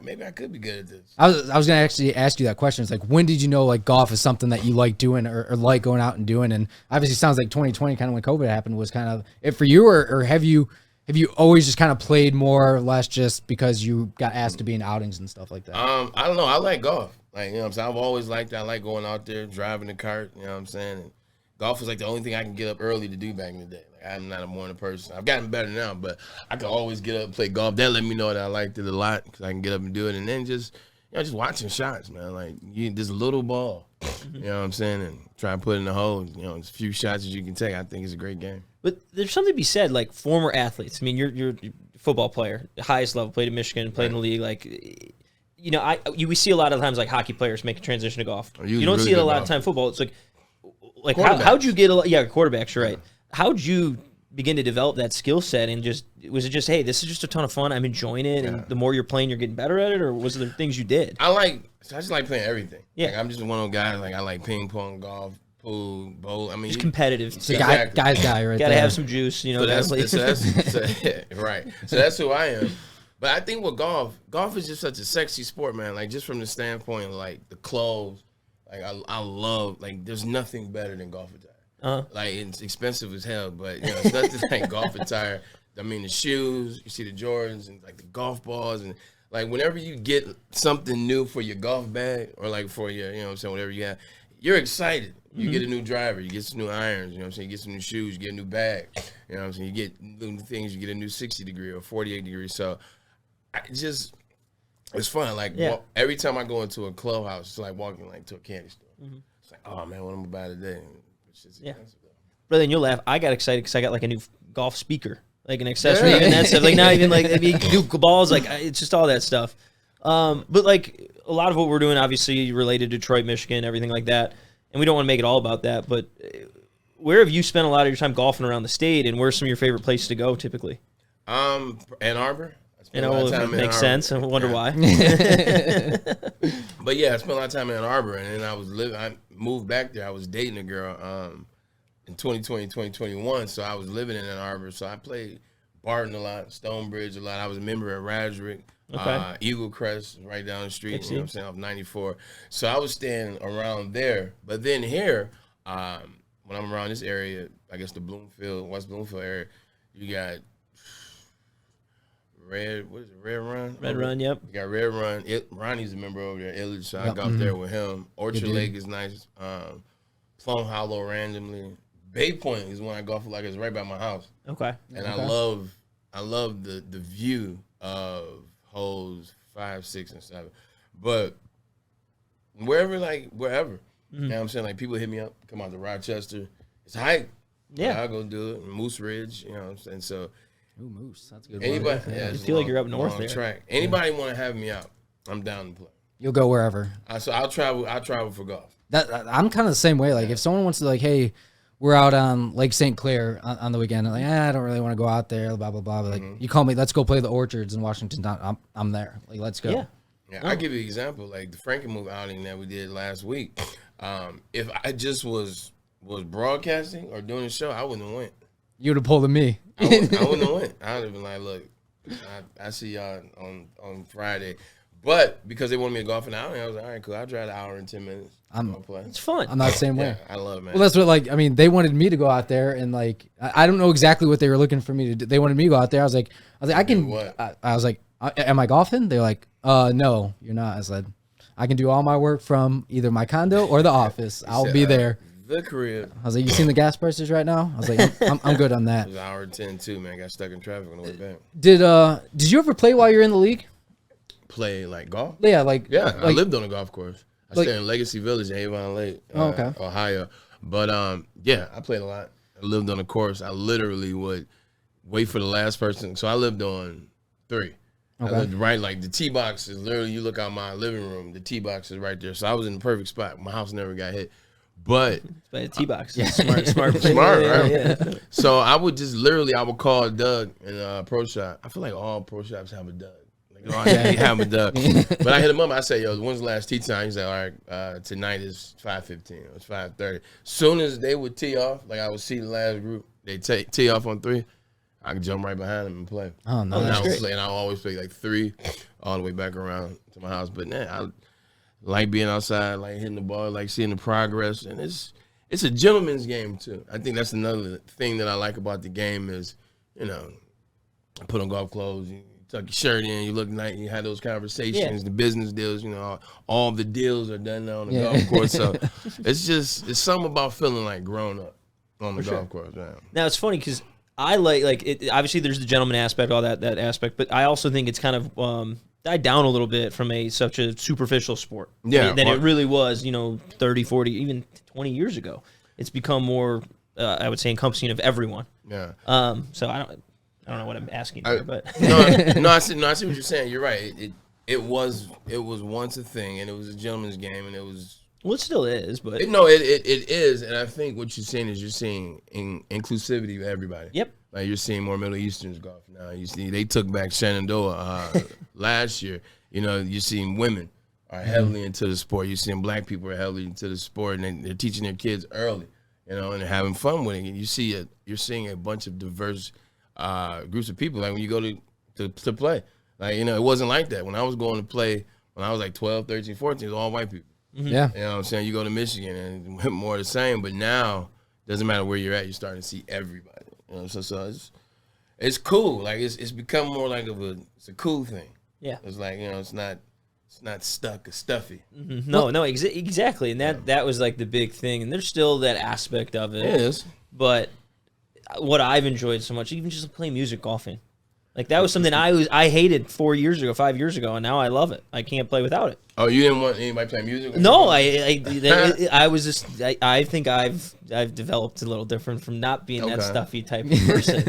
[SPEAKER 3] Maybe I could be good at this. I
[SPEAKER 1] was going to actually ask you that question. It's when did you know golf is something that you like doing or like going out and doing? And obviously it sounds like 2020, kind of when COVID happened, was kind of it for you, or have you always just kind of played more or less just because you got asked to be in outings and stuff like that?
[SPEAKER 3] I don't know. I like golf. You know what I'm saying? I've always liked it. I like going out there, driving the cart, you know what I'm saying? And golf was the only thing I can get up early to do back in the day. I'm not a morning person. I've gotten better now, but I can always get up and play golf. That let me know that I liked it a lot because I can get up and do it. And then just watching shots, man. This little ball, you know what I'm saying? And try to put it in the hole. As few shots as you can take. I think it's a great game.
[SPEAKER 2] But there's something to be said, former athletes. I mean, you're a football player, the highest level, played in Michigan, played in the league. We see a lot of times hockey players make a transition to golf. You don't see it a lot of time football. It's how'd you get quarterbacks, you're right. How'd you begin to develop that skill set? And was it just, hey, this is just a ton of fun, I'm enjoying it, and the more you're playing, you're getting better at it? Or was there things you did?
[SPEAKER 3] I just like playing everything.
[SPEAKER 2] Yeah.
[SPEAKER 3] Like, I'm just one of those guys, like I like ping pong, golf, pool, bowl. I mean,
[SPEAKER 2] It's competitive.
[SPEAKER 1] It's a guy's guy right
[SPEAKER 2] Gotta
[SPEAKER 1] there.
[SPEAKER 2] have some juice, you know.
[SPEAKER 3] Right. So that's who I am. But I think with golf is just such a sexy sport, man. Like, just from the standpoint of, like, the clothes, like, I love, like, there's nothing better than golf attire. Like, it's expensive as hell, but, you know, it's nothing like golf attire. I mean, the shoes, you see the Jordans, and, like, the golf balls, and, like, whenever you get something new for your golf bag, or, like, for your, you know what I'm saying, whatever you have, you're excited. You get a new driver, you get some new irons, you know what I'm saying, you get some new shoes, you get a new bag, you know what I'm saying, you get new things, you get a new 60 degree or 48 degree, so it's fun. Like, every time I go into a clubhouse, it's like walking like to a candy store. It's like, oh man, what am I buy today? It's just expensive.
[SPEAKER 2] Brother, and you'll laugh. I got excited because I got like a new golf speaker, like an accessory, and that stuff. Like, not even like new balls. Like, it's just all that stuff. But like a lot of what we're doing, obviously related to Detroit, Michigan, everything like that. And we don't want to make it all about that. But where have you spent a lot of your time golfing around the state, and where's some of your favorite places to go typically?
[SPEAKER 3] Ann Arbor.
[SPEAKER 2] You know, it makes sense. I wonder why.
[SPEAKER 3] But yeah, I spent a lot of time in Ann Arbor, and then I moved back there. I was dating a girl in 2020, 2021, so I was living in Ann Arbor. So I played Barton a lot, Stonebridge a lot. I was a member of Radrick, Eagle Crest right down the street. You know what I'm saying, off 94. So I was staying around there. But then here, when I'm around this area, I guess the West Bloomfield area, you got Red Run?
[SPEAKER 2] Red Run, yep.
[SPEAKER 3] You got Red Run. Ronnie's a member over there, Illich, so I golfed there with him. Orchard Lake is nice. Plum Hollow randomly. Bay Point is one I golf like it's right by my house.
[SPEAKER 2] Okay.
[SPEAKER 3] And I love the view of holes 5, 6, and 7. But wherever. You know what I'm saying? Like, people hit me up, come out to Rochester. It's a hike.
[SPEAKER 2] Yeah.
[SPEAKER 3] I'll go do it. Moose Ridge, you know what I'm saying? So
[SPEAKER 1] Ooh, Moose. That's a good.
[SPEAKER 3] anybody,
[SPEAKER 2] I feel like you're up north there.
[SPEAKER 3] Track. Anybody want to have me out? I'm down to play.
[SPEAKER 1] You'll go wherever.
[SPEAKER 3] So I'll travel for golf.
[SPEAKER 1] I'm kind of the same way. Like, if someone wants to, like, hey, we're out on Lake St. Clair on the weekend, I'm like, I don't really want to go out there, blah blah blah. But like, you call me, let's go play the Orchards in Washington. I'm there. Like, let's go.
[SPEAKER 3] Yeah. I'll give you an example. Like the Frankenmuth outing that we did last week. If I just was broadcasting or doing a show, I wouldn't have went.
[SPEAKER 1] You would have pulled me.
[SPEAKER 3] I wouldn't have went. I would have been like, look, I see y'all on Friday. But because they wanted me to golf an hour, I was like, all right, cool. I'll drive an hour and 10 minutes.
[SPEAKER 2] It's fun.
[SPEAKER 1] I'm not the same way.
[SPEAKER 3] Yeah, I love it, man.
[SPEAKER 1] Well, that's what, like, I mean, they wanted me to go out there, and like, I don't know exactly what they were looking for me to do. They wanted me to go out there. I was like, I can. I was like, am I golfing? They're like, no, you're not. I said, I can do all my work from either my condo or the office. I'll be there.
[SPEAKER 3] The crib.
[SPEAKER 1] I was like, you seen the gas prices right now? I was like, I'm good on that.
[SPEAKER 3] It was an hour and 10 too, man. Got stuck in traffic on the way back.
[SPEAKER 1] Did you ever play while you're in the league?
[SPEAKER 3] Play like golf?
[SPEAKER 1] Yeah, like
[SPEAKER 3] I lived on a golf course. I stay in Legacy Village in Avon Lake, Ohio. But yeah, I played a lot. I lived on a course. I literally would wait for the last person. So I lived on 3. Okay. I lived right, like the tee box is literally, you look out my living room, the tee box is right there. So I was in the perfect spot. My house never got hit. But
[SPEAKER 2] by a tee box, smart,
[SPEAKER 3] right?
[SPEAKER 2] Yeah.
[SPEAKER 3] So I would just literally, I would call Doug in Pro Shop. I feel like all pro shops have a Doug. Like, they have a Doug. But I hit him up. I said, "Yo, when's the last tee time?" He said, "All right, tonight is 5:15. It was 5:30." Soon as they would tee off, like I would see the last group, they tee off on 3. I could jump right behind them and play.
[SPEAKER 1] Oh no,
[SPEAKER 3] and I always play like 3 all the way back around to my house. But man, I like being outside, like hitting the ball, like seeing the progress, and it's a gentleman's game too. I think that's another thing that I like about the game is, you know, put on golf clothes, you tuck your shirt in, you look nice, you have those conversations, the business deals, you know, all the deals are done now on the golf course. So it's something about feeling like grown up on the golf course. Man.
[SPEAKER 2] Now it's funny because I like it. Obviously, there's the gentleman aspect, all that aspect, but I also think it's kind of died down a little bit from such a superficial sport.
[SPEAKER 3] Yeah,
[SPEAKER 2] than it really was, 30, 40, even 20 years ago. It's become more, I would say, encompassing of everyone.
[SPEAKER 3] Yeah.
[SPEAKER 2] So I don't know what I'm asking here, but
[SPEAKER 3] no, I see what you're saying. You're right. It was once a thing, and it was a gentleman's game, and it was.
[SPEAKER 2] Well, it still is, but
[SPEAKER 3] it is, and I think what you're seeing is you're seeing inclusivity of everybody.
[SPEAKER 2] Yep.
[SPEAKER 3] Like you're seeing more Middle Easterns golf now. You see, they took back Shenandoah last year. You know, you're seeing women are heavily into the sport. You're seeing black people are heavily into the sport, and they're teaching their kids early. You know, and they're having fun with it. And you're seeing a bunch of diverse groups of people. Like when you go to play, like you know, it wasn't like that when I was going to play. When I was like 12, 13, 14, it was all white people.
[SPEAKER 1] Yeah.
[SPEAKER 3] You know what I'm saying? You go to Michigan and more the same, but now doesn't matter where you're at, you're starting to see everybody. You know, so it's cool. Like it's become more like it's a cool thing.
[SPEAKER 2] Yeah.
[SPEAKER 3] It's like, you know, it's not stuck, it's stuffy.
[SPEAKER 2] Mm-hmm. No, exactly. And that was like the big thing. And there's still that aspect of it.
[SPEAKER 3] It is.
[SPEAKER 2] But what I've enjoyed so much, even just playing music golfing. Like that was something I hated 5 years ago, and now I love it. I can't play without it.
[SPEAKER 3] Oh, you didn't want anybody playing music?
[SPEAKER 2] No, I was just I think I've developed a little different from not being that stuffy type of person.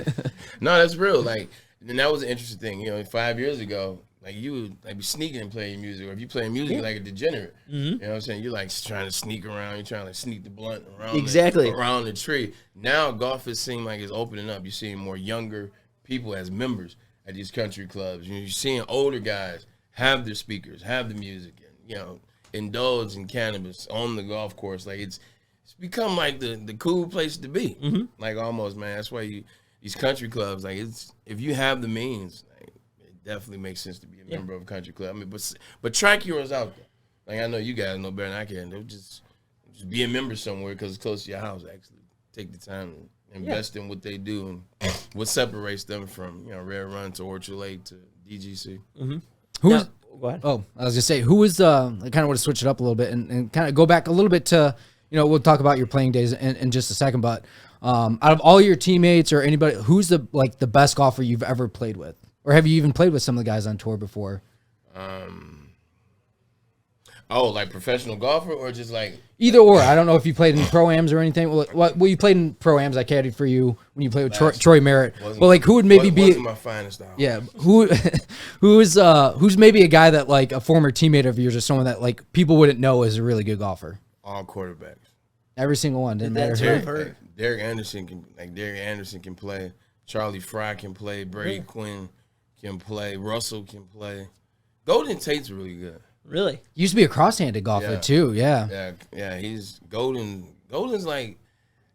[SPEAKER 3] No, that's real. Like, and that was an interesting thing. You know, 5 years ago, like you would like be sneaking and playing music, or if you playing music like a degenerate. Mm-hmm. You know what I'm saying? You're like trying to sneak around. You're trying to sneak the blunt around around the tree. Now golf is seeming like it's opening up. You're seeing more younger people as members at these country clubs. You're seeing older guys have their speakers, have the music, and you know, indulge in cannabis on the golf course. Like it's become like the cool place to be. Mm-hmm. Like almost, man. That's why these country clubs, like it's if you have the means, like, it definitely makes sense to be a member of a country club. I mean, but track yours out there. Like I know you guys know better than I can. They'll just be a member somewhere because it's close to your house. Actually, take the time to invest in what they do and what separates them from, you know, Red Run to Orchard Lake to DGC.
[SPEAKER 2] Mm-hmm.
[SPEAKER 1] Go ahead.
[SPEAKER 2] Oh,
[SPEAKER 1] I was gonna say, who was I kind of want to switch it up a little bit and kind of go back a little bit to, you know, we'll talk about your playing days in just a second, but out of all your teammates or anybody, who's the best golfer you've ever played with, or have you even played with some of the guys on tour before?
[SPEAKER 3] Like professional golfer or just like
[SPEAKER 1] either or. I don't know if you played in pro-ams or anything. Well, you played in pro-ams. I caddied for you when you played with Troy Merritt. But like, who would maybe be?
[SPEAKER 3] Wasn't my finest hour.
[SPEAKER 1] Yeah, who's maybe a guy that like a former teammate of yours or someone that like people wouldn't know is a really good golfer.
[SPEAKER 3] All quarterbacks.
[SPEAKER 1] Every single one. Didn't matter who.
[SPEAKER 3] Derek Anderson can play. Charlie Fry can play. Brady Quinn can play. Russell can play. Golden Tate's really good.
[SPEAKER 2] Really?
[SPEAKER 1] Used to be a cross-handed golfer too. Yeah.
[SPEAKER 3] Yeah. He's Golden's like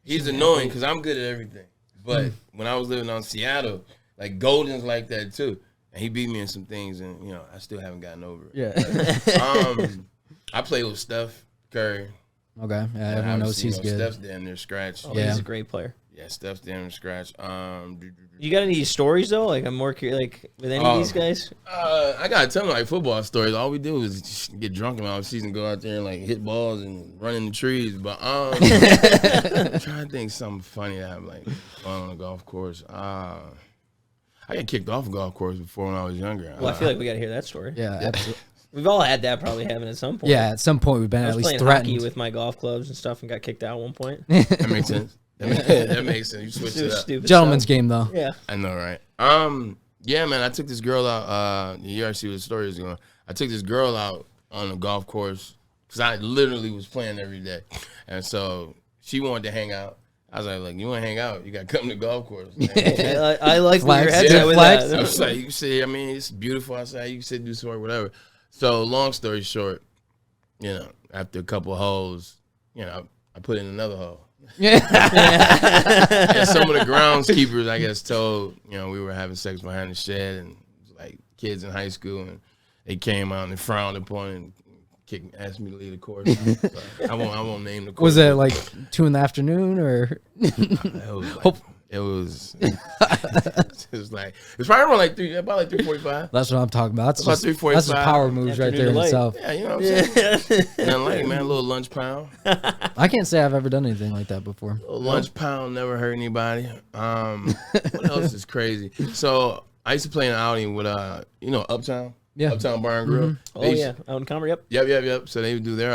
[SPEAKER 3] he's annoying because I'm good at everything. But when I was living on Seattle, like Golden's like that too, and he beat me in some things, and you know I still haven't gotten over it.
[SPEAKER 1] Yeah.
[SPEAKER 3] I play with Steph Curry.
[SPEAKER 1] Okay. Yeah, everyone knows he's good.
[SPEAKER 3] Steph's down there scratch.
[SPEAKER 2] Oh, yeah. He's a great player.
[SPEAKER 3] Yeah, Steph's down there scratch.
[SPEAKER 2] You got any stories though? Like I'm more curious, like with any of these guys. I
[SPEAKER 3] gotta tell them like football stories. All we do is just get drunk in our season, go out there and like hit balls and run in the trees. But I'm trying to think something funny that happened like on a golf course. I got kicked off a golf course before when I was younger.
[SPEAKER 2] Well, I feel like we gotta hear that story.
[SPEAKER 1] Yeah, absolutely.
[SPEAKER 2] We've all had that probably happen at some point.
[SPEAKER 1] Yeah, at some point we've been at least threatened.
[SPEAKER 2] Hockey with my golf clubs and stuff and got kicked out at one point.
[SPEAKER 3] That makes sense. That makes sense. You switch it up.
[SPEAKER 1] Gentleman's game though.
[SPEAKER 2] Yeah.
[SPEAKER 3] I know, right? Yeah, man. I took this girl out. You already see what the story is going. I took this girl out on a golf course because I literally was playing every day, and so she wanted to hang out. I was like, "Look, you want to hang out? You got to come to the golf course."
[SPEAKER 2] I like where your head's at with that.
[SPEAKER 3] I was like, "You can see. I mean, it's beautiful outside. You can sit, do some work, whatever." So, long story short, you know, after a couple of holes, you know, I put in another hole. And some of the groundskeepers, I guess, told, you know, we were having sex behind the shed and like kids in high school, and they came out and frowned upon it and asked me to leave the course. So I won't name the course.
[SPEAKER 1] Was it like 2 in the afternoon or?
[SPEAKER 3] It was like it's probably around like about 3:45.
[SPEAKER 1] That's what I'm talking about. That's
[SPEAKER 3] about 3:45.
[SPEAKER 1] That's just power moves right there in itself.
[SPEAKER 3] Yeah, you know what I'm saying. And like, man, a little lunch pound.
[SPEAKER 1] I can't say I've ever done anything like that before.
[SPEAKER 3] A little lunch pound never hurt anybody. What else is crazy? So I used to play an outing with you know, Uptown. Yeah. Uptown Bar and Grill.
[SPEAKER 2] Mm-hmm. Oh yeah, out in Commerce.
[SPEAKER 3] Yep. So they would do their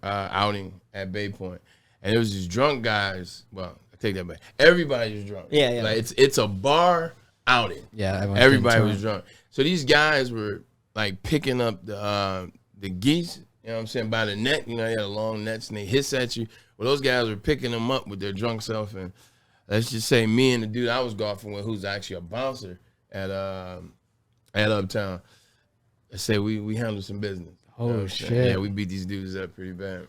[SPEAKER 3] outing at Bay Point, and it was these drunk guys. Well, take that back. Everybody was drunk.
[SPEAKER 2] Yeah.
[SPEAKER 3] Like it's a bar outing.
[SPEAKER 1] Yeah,
[SPEAKER 3] everybody was drunk. So these guys were like picking up the geese, you know what I'm saying, by the neck. You know, they had long nets and they hiss at you. Well, those guys were picking them up with their drunk self, and let's just say me and the dude I was golfing with, who's actually a bouncer at Uptown, let's say we handled some business.
[SPEAKER 1] Oh shit!
[SPEAKER 3] Yeah, we beat these dudes up pretty bad.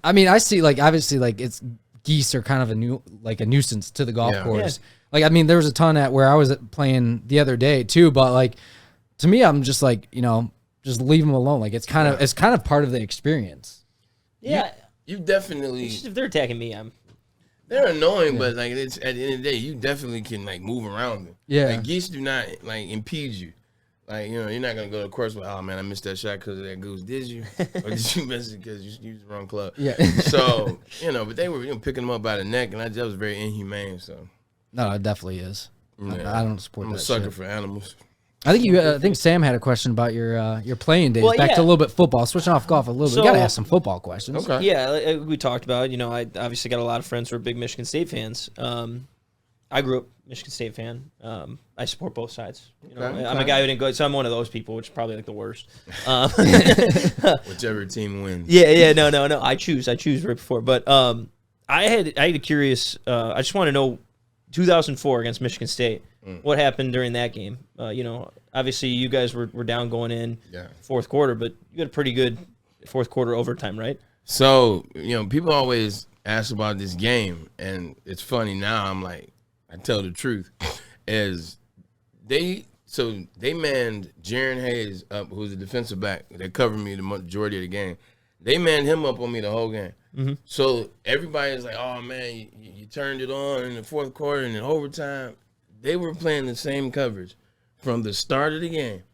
[SPEAKER 1] I mean, I see like obviously like it's geese are kind of a nuisance to the golf course. Yeah. Like I mean, there was a ton at where I was playing the other day too, but like to me, I'm just like just leave them alone. Like it's kind of part of the experience.
[SPEAKER 2] Yeah,
[SPEAKER 3] you definitely.
[SPEAKER 2] If they're attacking me,
[SPEAKER 3] they're annoying, but like it's at the end of the day, you definitely can like move around them.
[SPEAKER 1] Yeah,
[SPEAKER 3] like geese do not like impede you. Like, you're not going to go to the course with, oh, man, I missed that shot because of that goose. Did you? Or did you miss it because you used the wrong club?
[SPEAKER 1] Yeah.
[SPEAKER 3] So, but they were picking them up by the neck, and that was very inhumane. So,
[SPEAKER 1] no, it definitely is. Yeah. I don't support that.
[SPEAKER 3] I'm a sucker for animals.
[SPEAKER 1] I think Sam had a question about your playing days. Back to a little bit football, switching off golf a little bit. You got to ask some football questions.
[SPEAKER 2] Okay. Yeah, we talked about it. I obviously got a lot of friends who are big Michigan State fans. I grew up Michigan State fan. I support both sides. I'm a guy who didn't go, so I'm one of those people, which is probably like the worst.
[SPEAKER 3] Whichever team wins.
[SPEAKER 2] Yeah. No. I choose right before. But I had a curious. I just want to know, 2004 against Michigan State. What happened during that game? Obviously you guys were down going in fourth quarter, but you had a pretty good fourth quarter overtime, right?
[SPEAKER 3] So people always ask about this game, and it's funny now. I'm like, I tell the truth, is they manned Jaron Hayes up, who's a defensive back. They covered me the majority of the game. They manned him up on me the whole game. Mm-hmm. So everybody's like, oh, man, you turned it on in the fourth quarter and in overtime. They were playing the same coverage from the start of the game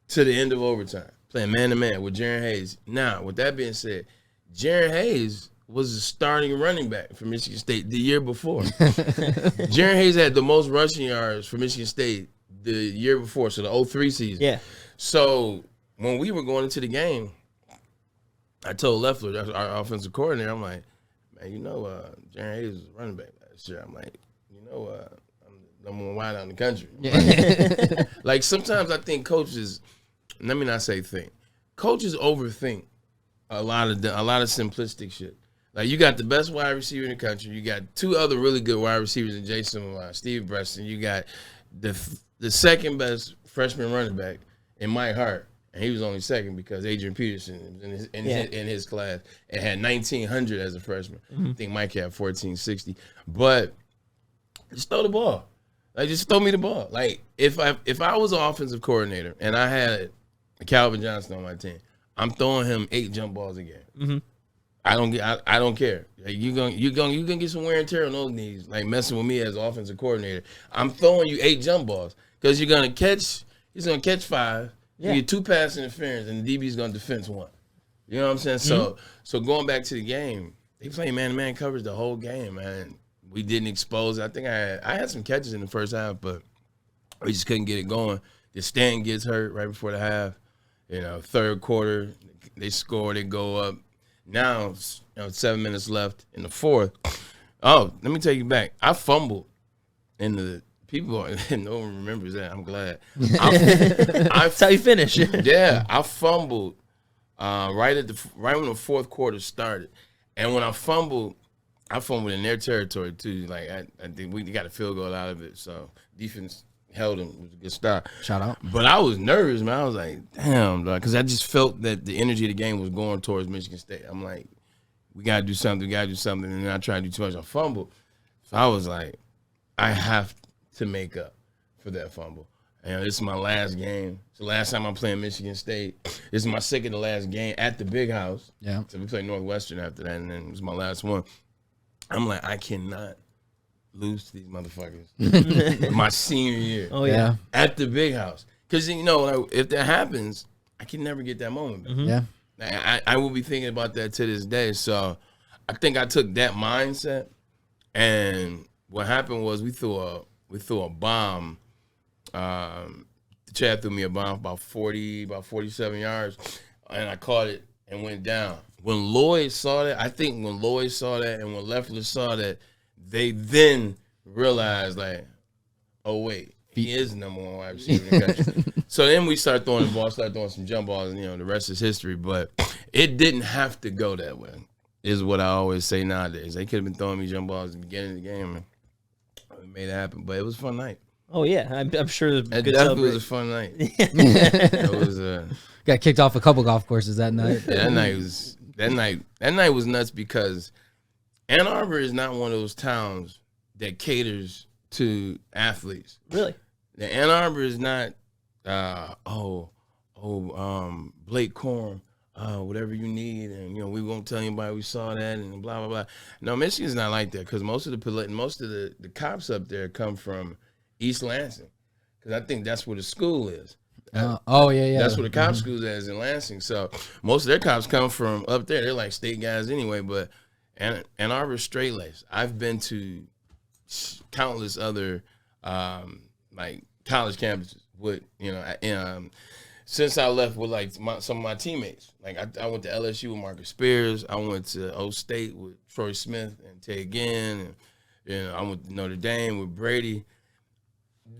[SPEAKER 3] to the end of overtime, playing man-to-man with Jaron Hayes. Now, with that being said, Jaron Hayes was a starting running back for Michigan State the year before. Jaron Hayes had the most rushing yards for Michigan State the year before, so the 2003 season. Yeah. So when we were going into the game, I told Leffler, that's our offensive coordinator, I'm like, man, Jaron Hayes was running back last year. I'm like, I'm the number one wide out in the country. Yeah. Like sometimes I think coaches, let me not say think, coaches overthink a lot of simplistic shit. Like, you got the best wide receiver in the country. You got two other really good wide receivers in Jason Steve Preston. You got the second best freshman running back in Mike Hart, and he was only second because Adrian Peterson in his class and had 1,900 as a freshman. Mm-hmm. I think Mike had 1,460. But just throw the ball. Like, just throw me the ball. Like, if I was an offensive coordinator and I had Calvin Johnson on my team, I'm throwing him 8 jump balls a game. Mm-hmm. I don't care. Like, you gonna get some wear and tear on those knees, like messing with me as an offensive coordinator. I'm throwing you 8 jump balls because he's gonna catch 5. You get 2 pass interference, and the DB's gonna defense 1. You know what I'm saying? Mm-hmm. So going back to the game, they played man-to-man coverage the whole game, man. We didn't expose it. I think I had some catches in the first half, but we just couldn't get it going. The Stanton gets hurt right before the half. Third quarter, they score, they go up. Now, 7 minutes left in the fourth. Oh, let me take you back. I fumbled in the people. No one remembers that. I'm glad.
[SPEAKER 2] That's how you finish.
[SPEAKER 3] Yeah, I fumbled right when the fourth quarter started, and when I fumbled in their territory too. Like I think we got a field goal out of it, so defense held him. It was a good start.
[SPEAKER 1] Shout out.
[SPEAKER 3] But I was nervous, man. I was like, damn, because I just felt that the energy of the game was going towards Michigan State. I'm like, we got to do something. And then I tried to do too much. I fumbled. So I was like, I have to make up for that fumble. And this is my last game. It's the last time I'm playing Michigan State. This is my second to last game at the Big House. Yeah. So we played Northwestern after that, and then it was my last one. I'm like, I cannot lose to these motherfuckers my senior year.
[SPEAKER 1] Oh, yeah.
[SPEAKER 3] At the Big House. Because, if that happens, I can never get that moment back. Mm-hmm. Yeah. I will be thinking about that to this day. So I think I took that mindset, and what happened was we threw a bomb. Chad threw me a bomb about 47 yards, and I caught it and went down. When Lloyd saw that, and when Leffler saw that, they then realized, like, oh, wait, he is the number one wide receiver in the country. So then we started throwing the ball, started throwing some jump balls, and, the rest is history. But it didn't have to go that way, is what I always say nowadays. They could have been throwing me jump balls at the beginning of the game, man. made it happen. But it was a fun night.
[SPEAKER 2] Oh yeah, I'm sure it
[SPEAKER 3] It definitely was a fun night. It was
[SPEAKER 1] Got kicked off a couple golf courses that night.
[SPEAKER 3] yeah, that night was nuts because Ann Arbor is not one of those towns that caters to athletes.
[SPEAKER 2] Really?
[SPEAKER 3] The Ann Arbor is not Blake Corum, whatever you need, and we won't tell anybody we saw that and blah blah blah. No, Michigan's not like that because most of the cops up there come from East Lansing, because I think that's where the school is.
[SPEAKER 1] Yeah.
[SPEAKER 3] That's where the cop school is in Lansing. So most of their cops come from up there. They're like state guys anyway. But Ann Arbor's straight laced. I've been to countless other like college campuses with since I left with like some of my teammates. Like I went to LSU with Marcus Spears. I went to O State with Troy Smith and Ted Ginn. And I went to Notre Dame with Brady.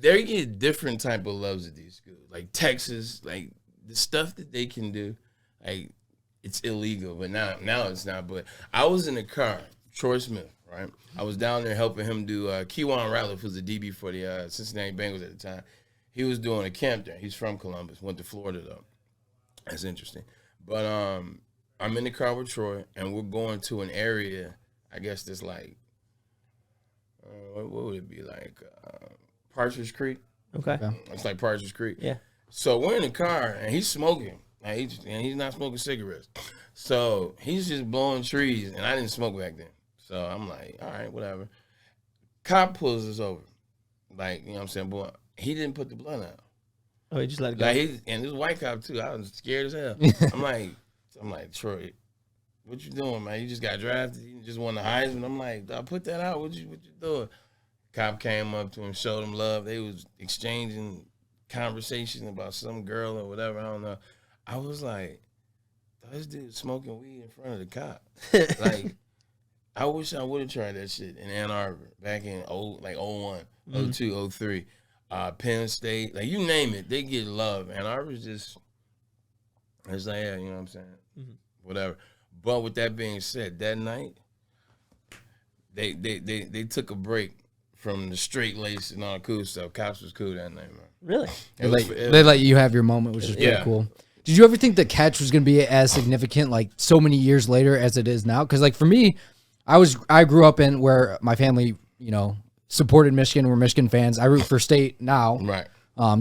[SPEAKER 3] They get different type of loves at these schools. Like Texas, like the stuff that they can do, like it's illegal. But now it's not. But I was in the car, Troy Smith, right? I was down there helping him do Keywan Ratliff, who's the DB for the Cincinnati Bengals at the time. He was doing a camp there. He's from Columbus, went to Florida though. That's interesting. But I'm in the car with Troy, and we're going to an area, I guess that's like, what would it be like? Partridge Creek.
[SPEAKER 2] Okay.
[SPEAKER 3] It's like Partridge Creek.
[SPEAKER 2] Yeah.
[SPEAKER 3] So we're in the car, and he's smoking. And he's not smoking cigarettes. So he's just blowing trees, and I didn't smoke back then. So I'm like, all right, whatever. Cop pulls us over. Like, you know what I'm saying? Boy, he didn't put the blunt out.
[SPEAKER 2] Oh, he just let it go.
[SPEAKER 3] Like and this white cop, too. I was scared as hell. I'm like, Troy, what you doing, man? You just got drafted. You just won the Heisman. I'm like, I put that out. What you doing? Cop came up to him, showed him love. They was exchanging conversation about some girl or whatever. I don't know. I was like, this dude smoking weed in front of the cop. Like, I wish I would have tried that shit in Ann Arbor back in 01, 02, 03. Penn State, like you name it, they get love. Ann Arbor's just, it's like, yeah, you know what I'm saying? Mm-hmm. Whatever. But with that being said, that night, they took a break from the straight lace and all the cool stuff. Cops was cool that night, man.
[SPEAKER 2] Really?
[SPEAKER 1] They let you have your moment, which is pretty cool. Did you ever think the catch was going to be as significant, like so many years later as it is now? Because like for me, I grew up in where my family, supported Michigan. We're Michigan fans. I root for State now,
[SPEAKER 3] right?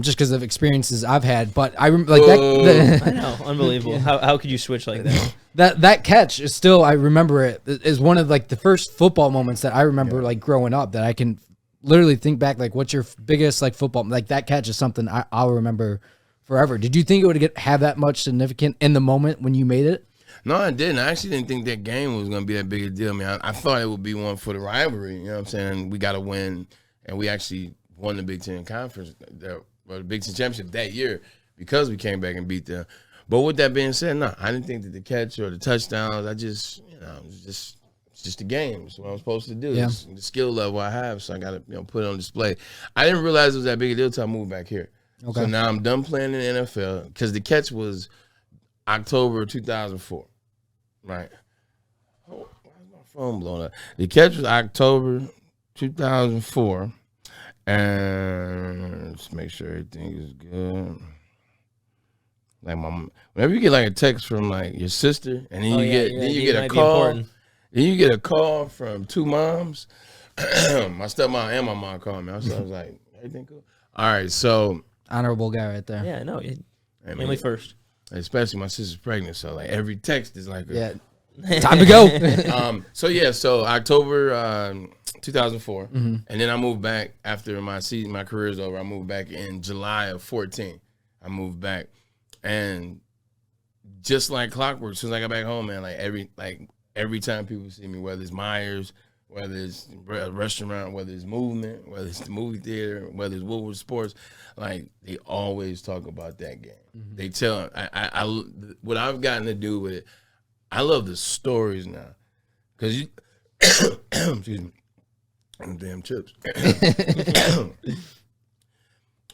[SPEAKER 1] Just because of experiences I've had. But I remember like that.
[SPEAKER 2] I know, unbelievable. How could you switch like that?
[SPEAKER 1] That catch is still, I remember it is one of like the first football moments that I remember like growing up that I can literally think back, like, what's your biggest like football? Like that catch is something I'll remember forever. Did you think it would have that much significant in the moment when you made it?
[SPEAKER 3] No, I didn't. I actually didn't think that game was going to be that big a deal. I mean, I thought it would be one for the rivalry. You know what I'm saying? We got to win, and we actually won the Big Ten Conference, or the Big Ten Championship that year because we came back and beat them. But with that being said, no, I didn't think that the catch or the touchdowns, I just, it's just a game. It's what I'm supposed to do.
[SPEAKER 1] Yeah.
[SPEAKER 3] It's the skill level I have, so I got to put it on display. I didn't realize it was that big a deal until I moved back here.
[SPEAKER 1] Okay.
[SPEAKER 3] So now I'm done playing in the NFL because the catch was October 2004. Right. Oh, why is my phone blowing up? The catch was October 2004. And let's make sure everything is good. Like whenever you get like a text from like your sister, and then you get a call. Then you get a call from two moms. My stepmom and my mom called me. So I was like, everything cool? All right, so
[SPEAKER 1] honorable guy right there.
[SPEAKER 2] Yeah, no, family first.
[SPEAKER 3] Especially my sister's pregnant, so like every text is like
[SPEAKER 1] time to go.
[SPEAKER 3] So October 2004, and then I moved back after my career is over. I moved back in July of 14. I moved back, and just like clockwork, as soon as I got back home, man, like every time people see me, whether it's Myers, whether it's a restaurant, whether it's movement, whether it's the movie theater, whether it's Woodward Sports, like they always talk about that game. Mm-hmm. They tell I what I've gotten to do with it. I love the stories now, because you excuse me, damn chips.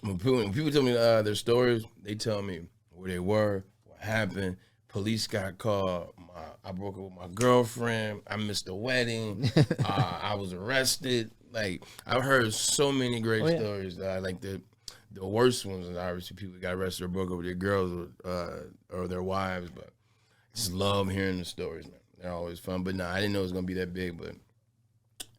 [SPEAKER 3] When people tell me their stories, they tell me where they were, what happened. Police got called. I broke up with my girlfriend. I missed the wedding. I was arrested. like I've heard so many great
[SPEAKER 2] Oh, yeah.
[SPEAKER 3] stories. Like the worst ones is obviously people got arrested or broke over their girls or their wives, but I just love hearing the stories, man. They're always fun. But I didn't know it was gonna be that big. But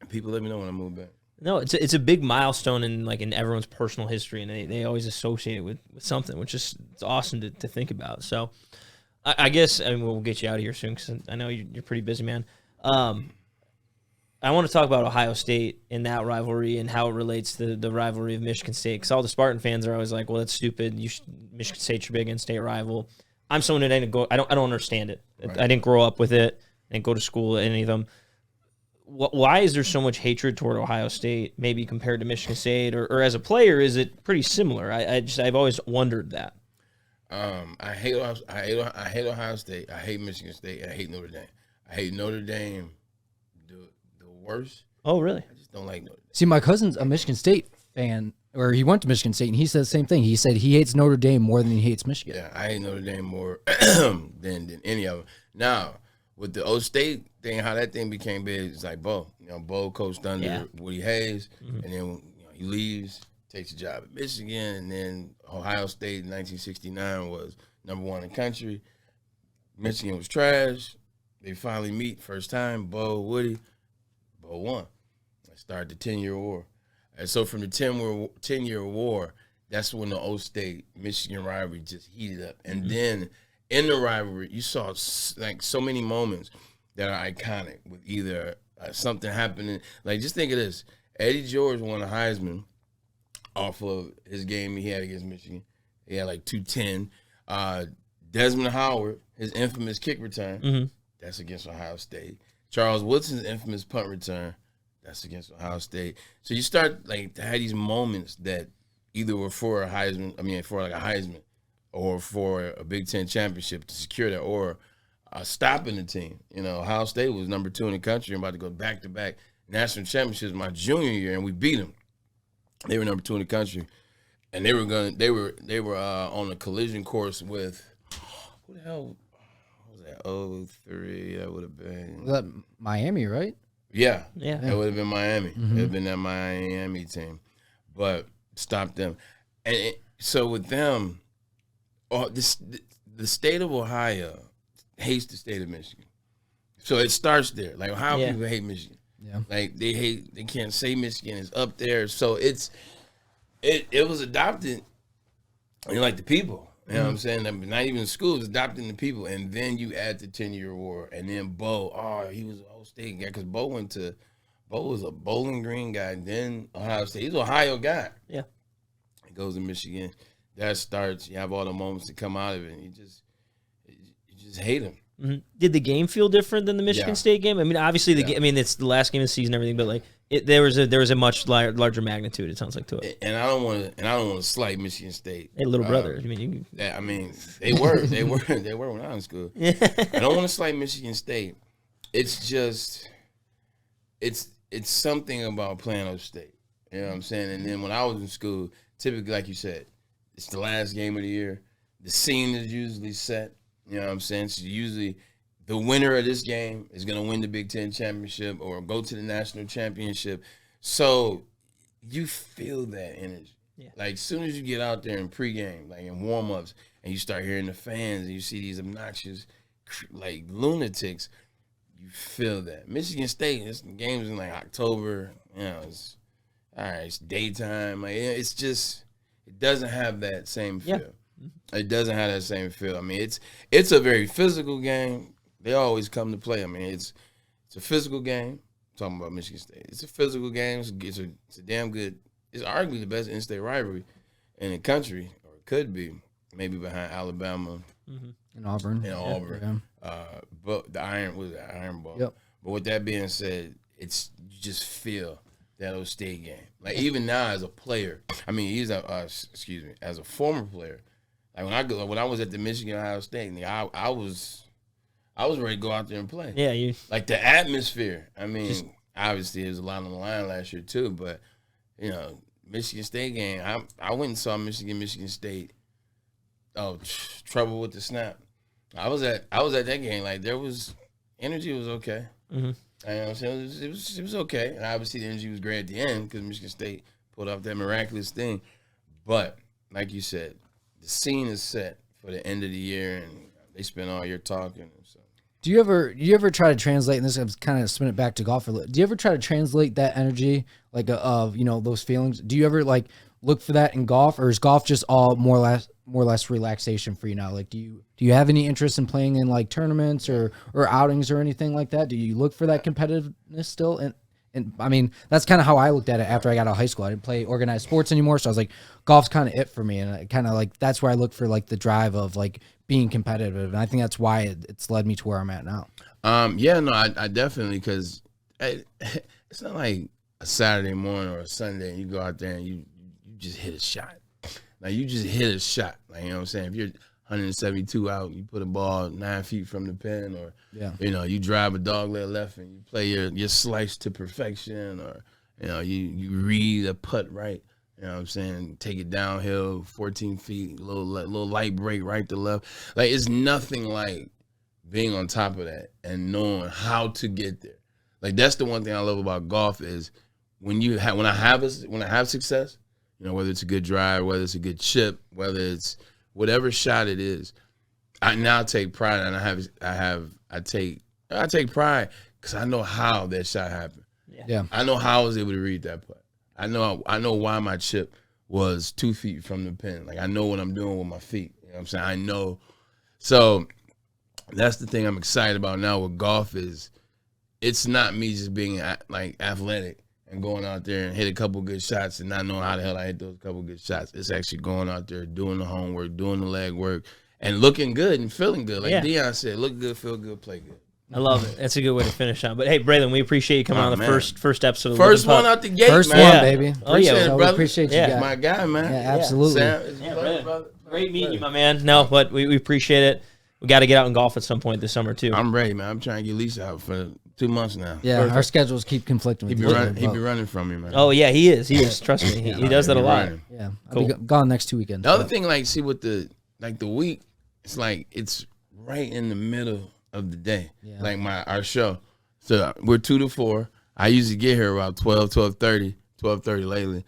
[SPEAKER 3] people let me know when I move back.
[SPEAKER 2] No, it's a big milestone in everyone's personal history, and they always associate it with something, which is it's awesome to think about. So, I guess we'll get you out of here soon because I know you're pretty busy, man. I want to talk about Ohio State and that rivalry and how it relates to the rivalry of Michigan State. Because all the Spartan fans are always like, "Well, that's stupid. Michigan State's your big in-state rival." I'm someone that didn't go. I don't understand it.
[SPEAKER 3] Right.
[SPEAKER 2] I didn't grow up with it. I didn't go to school at any of them. Why is there so much hatred toward Ohio State, maybe compared to Michigan State, or as a player, is it pretty similar? I've always wondered that.
[SPEAKER 3] I hate Ohio State. I hate Michigan State. And I hate Notre Dame. I hate Notre Dame the worst.
[SPEAKER 2] Oh, really?
[SPEAKER 3] I just don't like Notre Dame.
[SPEAKER 1] See, my cousin's a Michigan State fan, or he went to Michigan State, and he said the same thing. He said he hates Notre Dame more than he hates Michigan.
[SPEAKER 3] Yeah, I hate Notre Dame more than any of them. Now, with the O State thing, how that thing became big, it's like Bo. Bo coached under Woody Hayes, and then he leaves, takes a job at Michigan, and then Ohio State in 1969 was #1 in the country. Michigan was trash. They finally meet first time, Bo, Woody. Bo won. Started the 10-year war. And so from the 10-year war, that's when the O State Michigan rivalry just heated up. And then in the rivalry, you saw like so many moments that are iconic with either something happening. Like just think of this: Eddie George won a Heisman off of his game he had against Michigan. He had like 210. Desmond Howard, his infamous kick return, that's against Ohio State. Charles Woodson's infamous punt return, that's against Ohio State. So you start like to have these moments that either were for a Heisman, for like a Heisman, or for a Big Ten championship to secure that, or stopping the team. Ohio State was #2 in the country and about to go back-to-back national championships my junior year, and we beat them. They were #2 in the country, and they were on a collision course with who the hell was that? 03, that would have been.
[SPEAKER 1] Was that Miami, right?
[SPEAKER 3] Yeah.
[SPEAKER 2] Yeah.
[SPEAKER 3] It would have been Miami. It would have been that Miami team, but stopped them. And so with them, the state of Ohio hates the state of Michigan. So it starts there. Like Ohio people hate Michigan.
[SPEAKER 1] Yeah.
[SPEAKER 3] Like they can't say Michigan is up there. So it was adopted, like the people. You know what I'm saying? Not even schools, adopting the people. And then you add the 10-year war. And then Bo, he was an Ohio State guy because Bo was a Bowling Green guy. And then Ohio State. He's an Ohio guy.
[SPEAKER 2] Yeah.
[SPEAKER 3] He goes to Michigan. That starts. You have all the moments that come out of it. And you just hate him.
[SPEAKER 2] Mm-hmm. Did the game feel different than the Michigan State game? Obviously it's the last game of the season and everything, but like there was a much larger magnitude. It sounds like to it.
[SPEAKER 3] And I don't want to slight Michigan State.
[SPEAKER 2] Hey, little brother.
[SPEAKER 3] They were when I was in school. I don't want to slight Michigan State. It's just it's something about playing upstate. You know what I'm saying? And then when I was in school, typically like you said, it's the last game of the year. The scene is usually set. You know what I'm saying? So usually the winner of this game is going to win the Big Ten championship or go to the national championship. So you feel that energy. Yeah. Like as soon as you get out there in pregame, like in warm-ups, and you start hearing the fans and you see these obnoxious, like lunatics, you feel that. Michigan State, this game's in like October. It's all right. It's daytime. Like, it's just it doesn't have that same feel. Yeah. It doesn't have that same feel. It's a very physical game. They always come to play. It's a physical game. I'm talking about Michigan State. It's a physical game. It's a damn good. It's arguably the best in-state rivalry in the country, or it could be, maybe behind Alabama
[SPEAKER 1] and Auburn.
[SPEAKER 3] But the Iron Bowl.
[SPEAKER 1] Yep.
[SPEAKER 3] But with that being said, you just feel that Ohio State game. Like even now as a player, as a former player. Like when I was at the Michigan Ohio State, I was ready to go out there and play.
[SPEAKER 2] Yeah,
[SPEAKER 3] like the atmosphere. Obviously there was a lot on the line last year too, but Michigan State game. I went and saw Michigan State. Oh, trouble with the snap. I was at that game. Like there was energy was okay.
[SPEAKER 2] Mm-hmm.
[SPEAKER 3] And it was okay. And obviously the energy was great at the end because Michigan State pulled off that miraculous thing. But like you said, the scene is set for the end of the year, and they spend all year talking. So.
[SPEAKER 1] Do you ever try to translate? And this is kind of spin it back to golf a little. Do you ever try to translate that energy, like of those feelings? Do you ever like look for that in golf, or is golf just all more or less relaxation for you now? Like, do you have any interest in playing in like tournaments or outings or anything like that? Do you look for that competitiveness still? And I mean, that's kind of how I looked at it after I got out of high school. I didn't play organized sports anymore, so I was like, golf's kind of it for me, and I kind of like that's where I look for like the drive of like being competitive, and I think that's why it's led me to where I'm at now.
[SPEAKER 3] I definitely, because it's not like a Saturday morning or a Sunday and you go out there and you just hit a shot. Like you just hit a shot. Like, you know what I'm saying? If you're 172 out, you put a ball 9 feet from the pin, or you drive a dogleg left and you play your slice to perfection, or you read a putt right. You know what I'm saying? Take it downhill 14 feet, little light break right to left. Like, it's nothing like being on top of that and knowing how to get there. Like, that's the one thing I love about golf is when I have success, whether it's a good drive, whether it's a good chip, whether it's whatever shot it is, I now take pride, and I take pride because I know how that shot happened.
[SPEAKER 1] Yeah.
[SPEAKER 3] I know how I was able to read that putt. I know why my chip was 2 feet from the pin. Like, I know what I'm doing with my feet. You know what I'm saying? I know. So that's the thing I'm excited about now with golf is it's not me just being like athletic and going out there and hit a couple good shots and not knowing how the hell I hit those couple good shots. It's actually going out there, doing the homework, doing the leg work, and looking good and feeling good. Like Deion said, look good, feel good, play good.
[SPEAKER 2] I love it. That's a good way to finish on. But hey, Braylon, we appreciate you coming on the first episode.
[SPEAKER 3] First one out the gate,
[SPEAKER 1] first
[SPEAKER 3] man.
[SPEAKER 1] one, baby.
[SPEAKER 2] Oh yeah,
[SPEAKER 1] so we appreciate you.
[SPEAKER 3] Yeah, my guy, man.
[SPEAKER 1] Yeah, absolutely.
[SPEAKER 3] Sam,
[SPEAKER 2] great meeting you, my man. No, but we appreciate it. We got to get out and golf at some point this summer too.
[SPEAKER 3] I'm ready, man. I'm trying to get Lisa out for 2 months now.
[SPEAKER 1] Yeah, our schedules keep conflicting.
[SPEAKER 3] He be running from me, man.
[SPEAKER 2] Oh yeah, he is. Trust me, he does that a lot.
[SPEAKER 3] Running.
[SPEAKER 1] Yeah,
[SPEAKER 2] cool.
[SPEAKER 1] I'll be gone next 2 weekends.
[SPEAKER 3] The other thing, like, see with the week, it's like it's right in the middle of the day, like our show. So we're 2 to 4. I usually get here about 12:30 lately.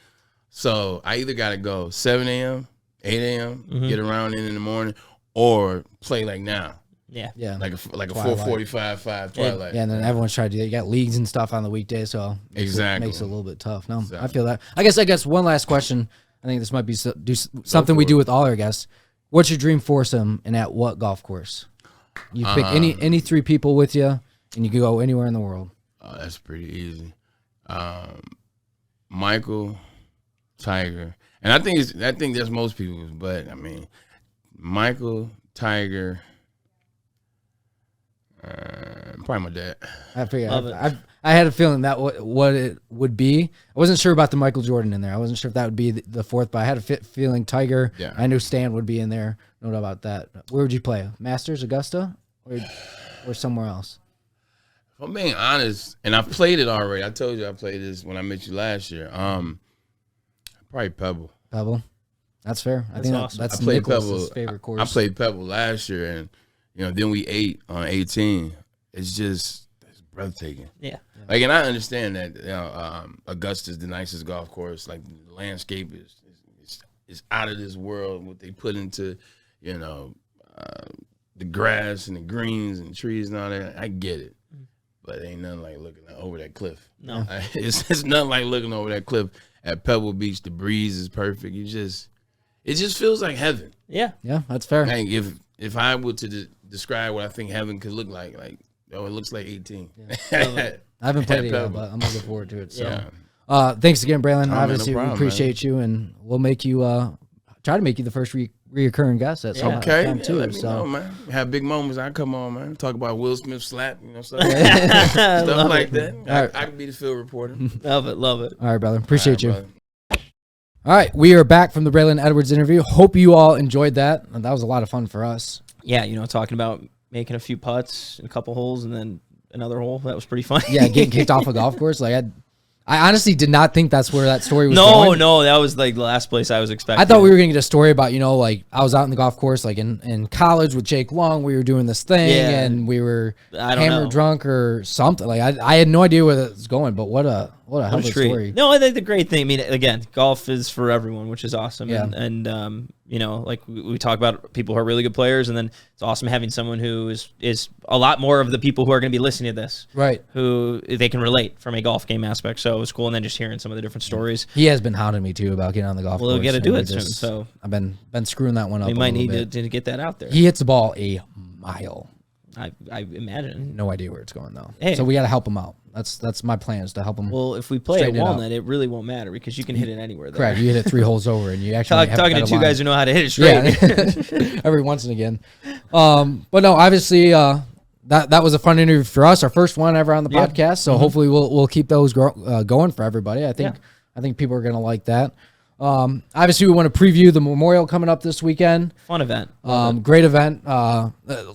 [SPEAKER 3] So I either got to go 7 a.m., 8 a.m., get around in the morning, or play like now.
[SPEAKER 1] Yeah,
[SPEAKER 3] like a 4:45, 5 twilight.
[SPEAKER 1] Yeah, and then everyone's trying to do. You got leagues and stuff on the weekday, so
[SPEAKER 3] exactly
[SPEAKER 1] makes it a little bit tough. No, I feel that. I guess one last question. I think this might be something we do with all our guests. What's your dream foursome, and at what golf course? You pick any 3 people with you, and you can go anywhere in the world.
[SPEAKER 3] Oh, that's pretty easy. Michael, Tiger, and I think that's most people's. But I mean, Michael, Tiger, probably my dad.
[SPEAKER 1] I had a feeling that what it would be. I wasn't sure about the Michael Jordan in there. I wasn't sure if that would be the fourth, but I had a feeling Tiger.
[SPEAKER 3] Yeah.
[SPEAKER 1] I knew Stan would be in there. No doubt about that. Where would you play? Masters, Augusta, or somewhere else?
[SPEAKER 3] If I'm being honest, and I've played it already. I told you I played this when I met you last year. Probably Pebble.
[SPEAKER 1] Pebble. That's fair. I think
[SPEAKER 2] awesome.
[SPEAKER 1] that's
[SPEAKER 3] Nicholas's
[SPEAKER 1] favorite course.
[SPEAKER 3] I played Pebble last year, and then we ate on 18. It's breathtaking.
[SPEAKER 2] Yeah.
[SPEAKER 3] Like, and I understand that Augusta's the nicest golf course. Like, the landscape is out of this world. What they put into, the grass and the greens and trees and all that. I get it, but it ain't nothing like looking over that cliff.
[SPEAKER 2] No,
[SPEAKER 3] it's nothing like looking over that cliff at Pebble Beach. The breeze is perfect. It just feels like heaven.
[SPEAKER 2] Yeah,
[SPEAKER 1] that's fair.
[SPEAKER 3] Like, if I were to describe what I think heaven could look like, it looks like 18.
[SPEAKER 1] Yeah. I haven't played it yet, but I'm looking forward to it. So,
[SPEAKER 3] yeah.
[SPEAKER 1] Thanks again, Braylon. Obviously,
[SPEAKER 3] no problem,
[SPEAKER 1] we appreciate you, and we'll make you try to make you the first reoccurring guest at some time too.
[SPEAKER 3] Let me know, man. Have big moments. I come on, man. Talk about Will Smith slap, stuff like that.
[SPEAKER 1] Right.
[SPEAKER 3] I can be the field reporter.
[SPEAKER 2] Love it.
[SPEAKER 1] All right, brother. Appreciate you.
[SPEAKER 3] Brother.
[SPEAKER 1] All right, we are back from the Braylon Edwards interview. Hope you all enjoyed that. That was a lot of fun for us.
[SPEAKER 2] Yeah, talking about making a few putts, a couple holes, and then another hole. That was pretty fun.
[SPEAKER 1] Yeah, getting kicked off a golf course. Like, I honestly did not think that's where that story was going.
[SPEAKER 2] No, that was like the last place I was expecting.
[SPEAKER 1] I thought we were going to get a story about, like I was out in the golf course, like in college with Jake Long. We were doing this thing and we were hammered drunk or something. Like I had no idea where that was going, but what a hell of a story.
[SPEAKER 2] No, I think the great thing, I mean, again, golf is for everyone, which is awesome.
[SPEAKER 1] Yeah.
[SPEAKER 2] And like we talk about people who are really good players, and then it's awesome having someone who is a lot more of the people who are going to be listening to this.
[SPEAKER 1] Right.
[SPEAKER 2] Who they can relate from a golf game aspect. So it was cool. And then just hearing some of the different stories.
[SPEAKER 1] He has been hounding me too about getting on the golf course.
[SPEAKER 2] We'll get to do it soon. So
[SPEAKER 1] I've been screwing that one up.
[SPEAKER 2] We might need to get that out there.
[SPEAKER 1] He hits the ball a mile.
[SPEAKER 2] I imagine.
[SPEAKER 1] No idea where it's going though.
[SPEAKER 2] Hey.
[SPEAKER 1] So we got to help him out. That's my plan, is to help him.
[SPEAKER 2] Well, if we play at Walnut, it really won't matter because you can hit it anywhere there.
[SPEAKER 1] Correct. You hit it 3 holes over, and you actually
[SPEAKER 2] talking to two guys who know how to hit it straight.
[SPEAKER 1] Yeah. Every once and again. But no, obviously that was a fun interview for us, our first one ever on the podcast. So hopefully we'll keep those going for everybody. I think people are gonna like that. Obviously, we want to preview the Memorial coming up this weekend.
[SPEAKER 2] Fun event.
[SPEAKER 1] Great event. A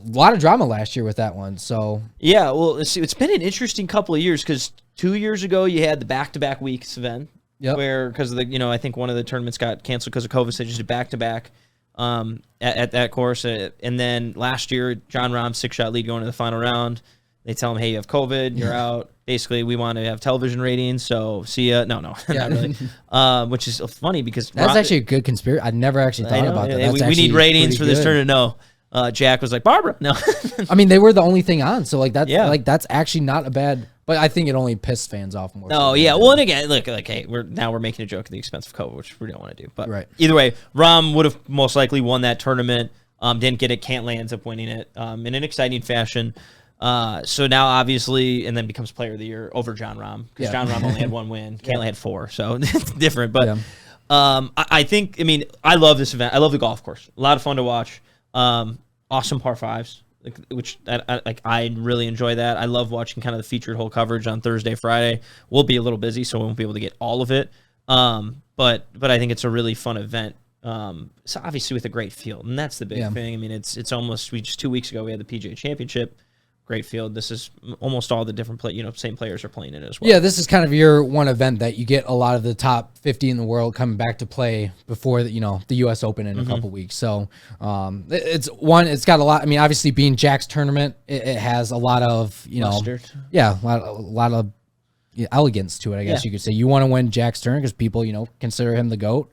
[SPEAKER 1] lot of drama last year with that one. So
[SPEAKER 2] yeah, well, it's been an interesting couple of years because 2 years ago you had the back-to-back weeks event.
[SPEAKER 1] Yep.
[SPEAKER 2] Where because of the I think one of the tournaments got canceled because of COVID, so they just did back-to-back at that course. And then last year, John Rahm's 6-shot lead going to the final round. They tell him, hey, you have COVID, you're out. Basically, we want to have television ratings, so see ya. No, not really. Which is funny because
[SPEAKER 1] that's actually a good conspiracy. I never actually thought about that.
[SPEAKER 2] We need ratings for this tournament. No, Jack was like, Barbara. No,
[SPEAKER 1] I mean they were the only thing on, so that's actually not a bad. But I think it only pissed fans off more.
[SPEAKER 2] Oh yeah, well, and again, look, like, hey, we're making a joke at the expense of COVID, which we don't want to do. But either way, Rahm would have most likely won that tournament. Didn't get it. Cantlay ends up winning it in an exciting fashion. So now obviously, and then becomes player of the year over John Rahm because John Rahm only had 1 win. Cantlay had 4, so it's different. But I think, I love this event. I love the golf course. A lot of fun to watch. Awesome par 5s, which I really enjoy that. I love watching kind of the featured hole coverage on Thursday, Friday. We'll be a little busy, so we won't be able to get all of it. But I think it's a really fun event. So obviously with a great field, and that's the big thing. It's almost just 2 weeks ago we had the PGA Championship. Great field. This is almost all the different same players are playing in it as well.
[SPEAKER 1] Yeah, this is kind of your one event that you get a lot of the top 50 in the world coming back to play before the U.S. Open in a couple weeks. So it's got a lot. Obviously being Jack's tournament, it has a lot of
[SPEAKER 2] Mustard.
[SPEAKER 1] a lot of elegance to it. I guess you could say you want to win Jack's tournament because people consider him the GOAT.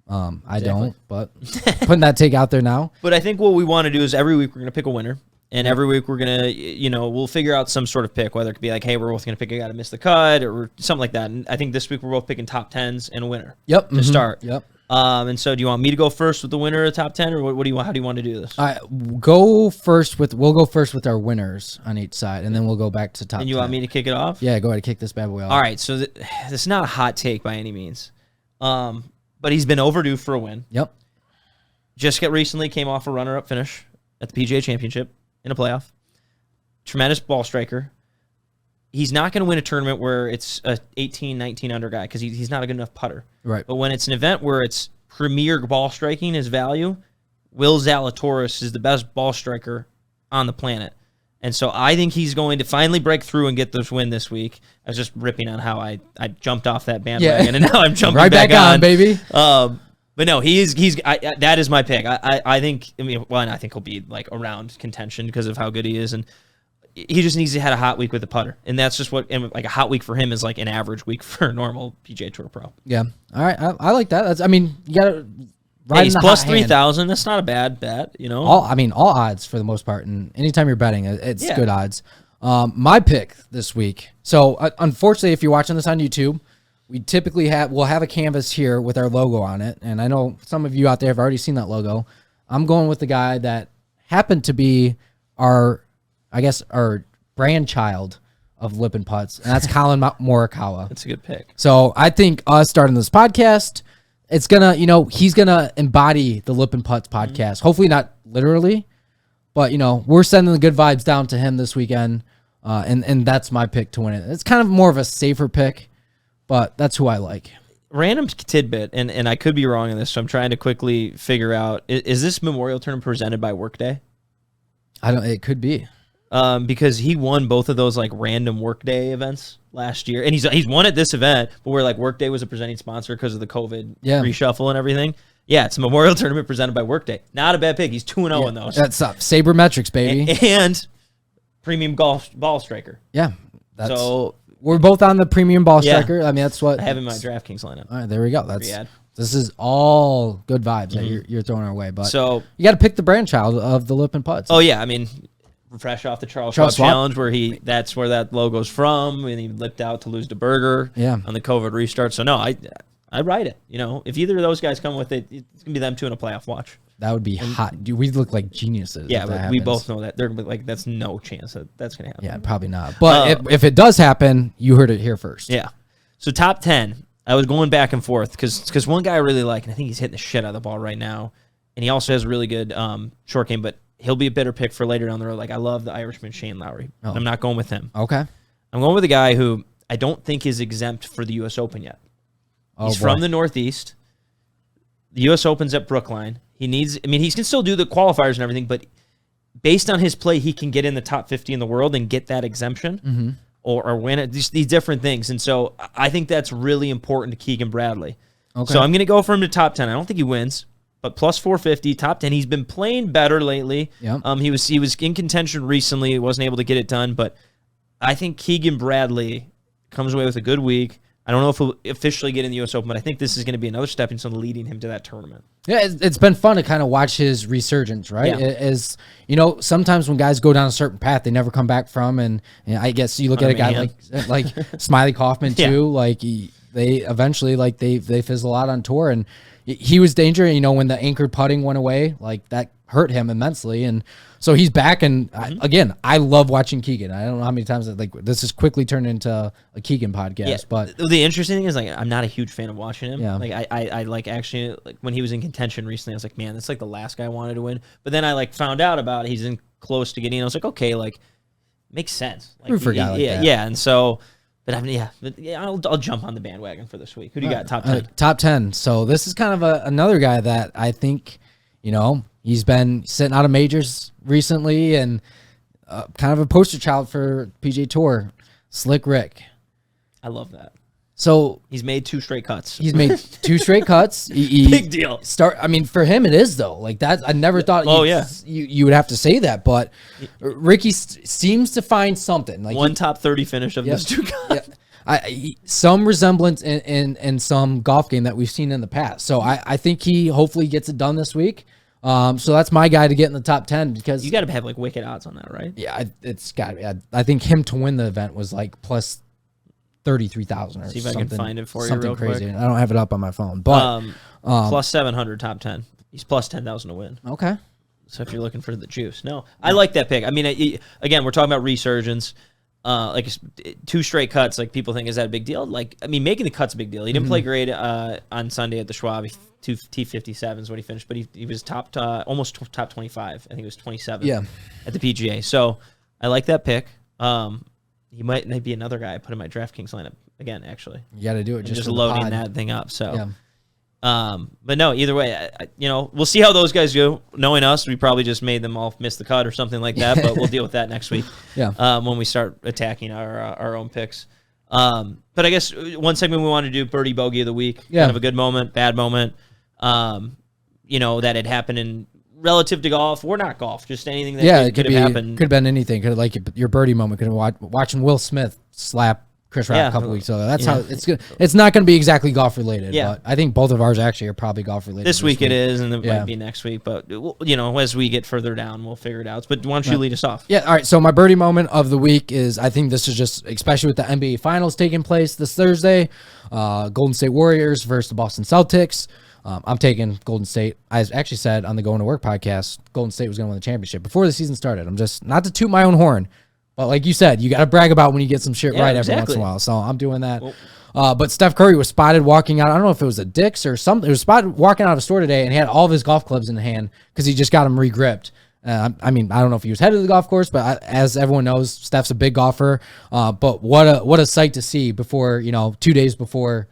[SPEAKER 1] I don't, but putting that take out there now.
[SPEAKER 2] But I think what we want to do is every week we're going to pick a winner. And every week we're going to, we'll figure out some sort of pick, whether it could be like, hey, we're both going to pick a guy to miss the cut or something like that. And I think this week we're both picking top 10s and a winner.
[SPEAKER 1] Yep.
[SPEAKER 2] To start.
[SPEAKER 1] Yep.
[SPEAKER 2] And so do you want me to go first with the winner of the top 10 or what do you want? How do you want to do this?
[SPEAKER 1] We'll go first with our winners on each side and then we'll go back to top 10.
[SPEAKER 2] And you want me to kick it off?
[SPEAKER 1] Yeah, go ahead and kick this bad boy off.
[SPEAKER 2] All right. So this is not a hot take by any means. But he's been overdue for a win.
[SPEAKER 1] Yep.
[SPEAKER 2] Just recently came off a runner-up finish at the PGA Championship in a playoff. Tremendous ball striker. He's not going to win a tournament where it's a 18, 19 under guy because he's not a good enough putter.
[SPEAKER 1] Right.
[SPEAKER 2] But when it's an event where it's premier ball striking is value, Will Zalatoris is the best ball striker on the planet. And so I think he's going to finally break through and get this win this week. I was just ripping on how I jumped off that bandwagon and now I'm jumping
[SPEAKER 1] right back on, baby.
[SPEAKER 2] But no, that is my pick. I think I think he'll be like around contention because of how good he is, and he just needs to have a hot week with the putter, and that's just like a hot week for him is like an average week for a normal PGA Tour pro.
[SPEAKER 1] Yeah, all right, I like that. That's you got to.
[SPEAKER 2] He's plus 3,000. That's not a bad bet,
[SPEAKER 1] All odds for the most part, and anytime you're betting, it's good odds. My pick this week. So unfortunately, if you're watching this on YouTube, we typically we'll have a canvas here with our logo on it, and I know some of you out there have already seen that logo. I'm going with the guy that happened to be our grandchild of Lippin Putts, and that's Colin Morikawa.
[SPEAKER 2] That's a good pick.
[SPEAKER 1] So I think us starting this podcast, it's gonna, he's gonna embody the Lippin Putts podcast. Hopefully not literally, but we're sending the good vibes down to him this weekend, and that's my pick to win it. It's kind of more of a safer pick, but that's who I like.
[SPEAKER 2] Random tidbit, and I could be wrong on this, so I'm trying to quickly figure out: is this Memorial Tournament presented by Workday?
[SPEAKER 1] It could be.
[SPEAKER 2] because he won both of those like random workday events last year, and he's won at this event, but where like Workday was a presenting sponsor because of the COVID reshuffle and everything. Yeah, it's a Memorial Tournament presented by Workday. Not a bad pick. He's 2-0 in those.
[SPEAKER 1] That's up. Sabermetrics, baby.
[SPEAKER 2] And premium golf ball striker.
[SPEAKER 1] Yeah. So we're both on the premium ball striker. I mean, that's what
[SPEAKER 2] I have in my DraftKings lineup.
[SPEAKER 1] All right, there we go. This is all good vibes that you're throwing our way. But
[SPEAKER 2] so
[SPEAKER 1] you got to pick the brainchild of the Lippin Putts.
[SPEAKER 2] Oh yeah, I mean, fresh off the Charles Schwab challenge where that's where that logo's from, and he lipped out to lose to Berger on the COVID restart. So no, I ride it. You know, if either of those guys come with it, it's gonna be them two in a playoff watch.
[SPEAKER 1] That would be hot. Dude, we look like geniuses.
[SPEAKER 2] Yeah, but we both know that. They're like, that's no chance that's going to happen.
[SPEAKER 1] Yeah, probably not. But if it does happen, you heard it here first.
[SPEAKER 2] Yeah. So top 10, I was going back and forth because one guy I really like, and I think he's hitting the shit out of the ball right now, and he also has a really good short game, but he'll be a better pick for later down the road. Like, I love the Irishman Shane Lowry. Oh. I'm not going with him.
[SPEAKER 1] Okay.
[SPEAKER 2] I'm going with a guy who I don't think is exempt for the U.S. Open yet. He's from the Northeast. The U.S. Open's at Brookline. He can still do the qualifiers and everything, but based on his play, he can get in the top 50 in the world and get that exemption or win it. These different things. And so I think that's really important to Keegan Bradley. Okay. So I'm going to go for him to top 10. I don't think he wins, but plus 450, top 10. He's been playing better lately.
[SPEAKER 1] Yep.
[SPEAKER 2] He was in contention recently. He wasn't able to get it done, but I think Keegan Bradley comes away with a good week. I don't know if he'll officially get in the U.S. Open, but I think this is going to be another stepping stone leading him to that tournament.
[SPEAKER 1] Yeah, it's been fun to kind of watch his resurgence, right?
[SPEAKER 2] Yeah.
[SPEAKER 1] Sometimes when guys go down a certain path, they never come back from, and I guess you look at a guy like Smiley Kaufman too. Like they eventually they fizzle out on tour, and he was dangerous. You know, when the anchored putting went away, like that hurt him immensely, and so he's back. And I love watching Keegan. I don't know how many times this has quickly turned into a Keegan podcast. But
[SPEAKER 2] the interesting thing is, I'm not a huge fan of watching him.
[SPEAKER 1] Yeah.
[SPEAKER 2] I actually when he was in contention recently, I was like, man, that's like the last guy I wanted to win. But then I found out about it. He's in close to getting in. I was like, okay, makes sense.
[SPEAKER 1] Root for a guy like that.
[SPEAKER 2] Yeah, and so. But I'll jump on the bandwagon for this week. Who do you got top 10?
[SPEAKER 1] Top 10. So this is kind of another guy that I think, he's been sitting out of majors recently and kind of a poster child for PGA Tour. Slick Rick.
[SPEAKER 2] I love that.
[SPEAKER 1] So
[SPEAKER 2] he's made 2 straight cuts.
[SPEAKER 1] He's made 2 straight cuts.
[SPEAKER 2] Big deal.
[SPEAKER 1] For him it is though. Like that, I never thought. You would have to say that, but Ricky seems to find something. Like
[SPEAKER 2] one top 30 finish of those 2 cuts.
[SPEAKER 1] Some resemblance in some golf game that we've seen in the past. So I think he hopefully gets it done this week. So that's my guy to get in the top 10 because
[SPEAKER 2] you got to have wicked odds on that, right?
[SPEAKER 1] Yeah, it's got to be. I think him to win the event was plus 33,000 or something.
[SPEAKER 2] See if I can find it for you real
[SPEAKER 1] crazy.
[SPEAKER 2] quick.
[SPEAKER 1] I don't have it up on my phone, but
[SPEAKER 2] plus 700 top 10. He's plus 10,000 to win.
[SPEAKER 1] Okay.
[SPEAKER 2] So if you're looking for the juice, I like that pick. I mean, again, we're talking about resurgence. 2 straight cuts, people think, is that a big deal? Making the cut's a big deal. He didn't play great on Sunday at the Schwab. 2 T57 is what he finished, but he was almost top 25. I think it was 27 at the PGA. So I like that pick. He might be another guy I put in my DraftKings lineup again, actually.
[SPEAKER 1] You got to do it
[SPEAKER 2] just loading that thing up. So, but no, either way, we'll see how those guys go. Knowing us, we probably just made them all miss the cut or something like that, but we'll deal with that next week. When we start attacking our own picks. But I guess one segment we want to do Birdie Bogey of the week. Kind of a good moment, bad moment. That had happened in relative to golf or not golf, just anything that could have happened.
[SPEAKER 1] Could have been anything. Could have your birdie moment. Could have watching Will Smith slap Chris Rock a couple weeks ago. That's how it's good. It's not going to be exactly golf related. But I think both of ours actually are probably golf related.
[SPEAKER 2] This week it is, and it might be next week. But as we get further down, we'll figure it out. But why don't you lead us off?
[SPEAKER 1] Yeah. All right. So my birdie moment of the week is, I think this is just, especially with the NBA Finals taking place this Thursday, Golden State Warriors versus the Boston Celtics. I'm taking Golden State. I actually said on the Going to Work podcast, Golden State was going to win the championship before the season started. I'm just, not to toot my own horn, but like you said, you got to brag about when you get some shit right every once in a while. So I'm doing that. But Steph Curry was spotted walking out. I don't know if it was a Dick's or something. He was spotted walking out of a store today, and he had all of his golf clubs in hand because he just got them re-gripped. I don't know if he was headed to the golf course, but as everyone knows, Steph's a big golfer. But what a sight to see before, 2 days before,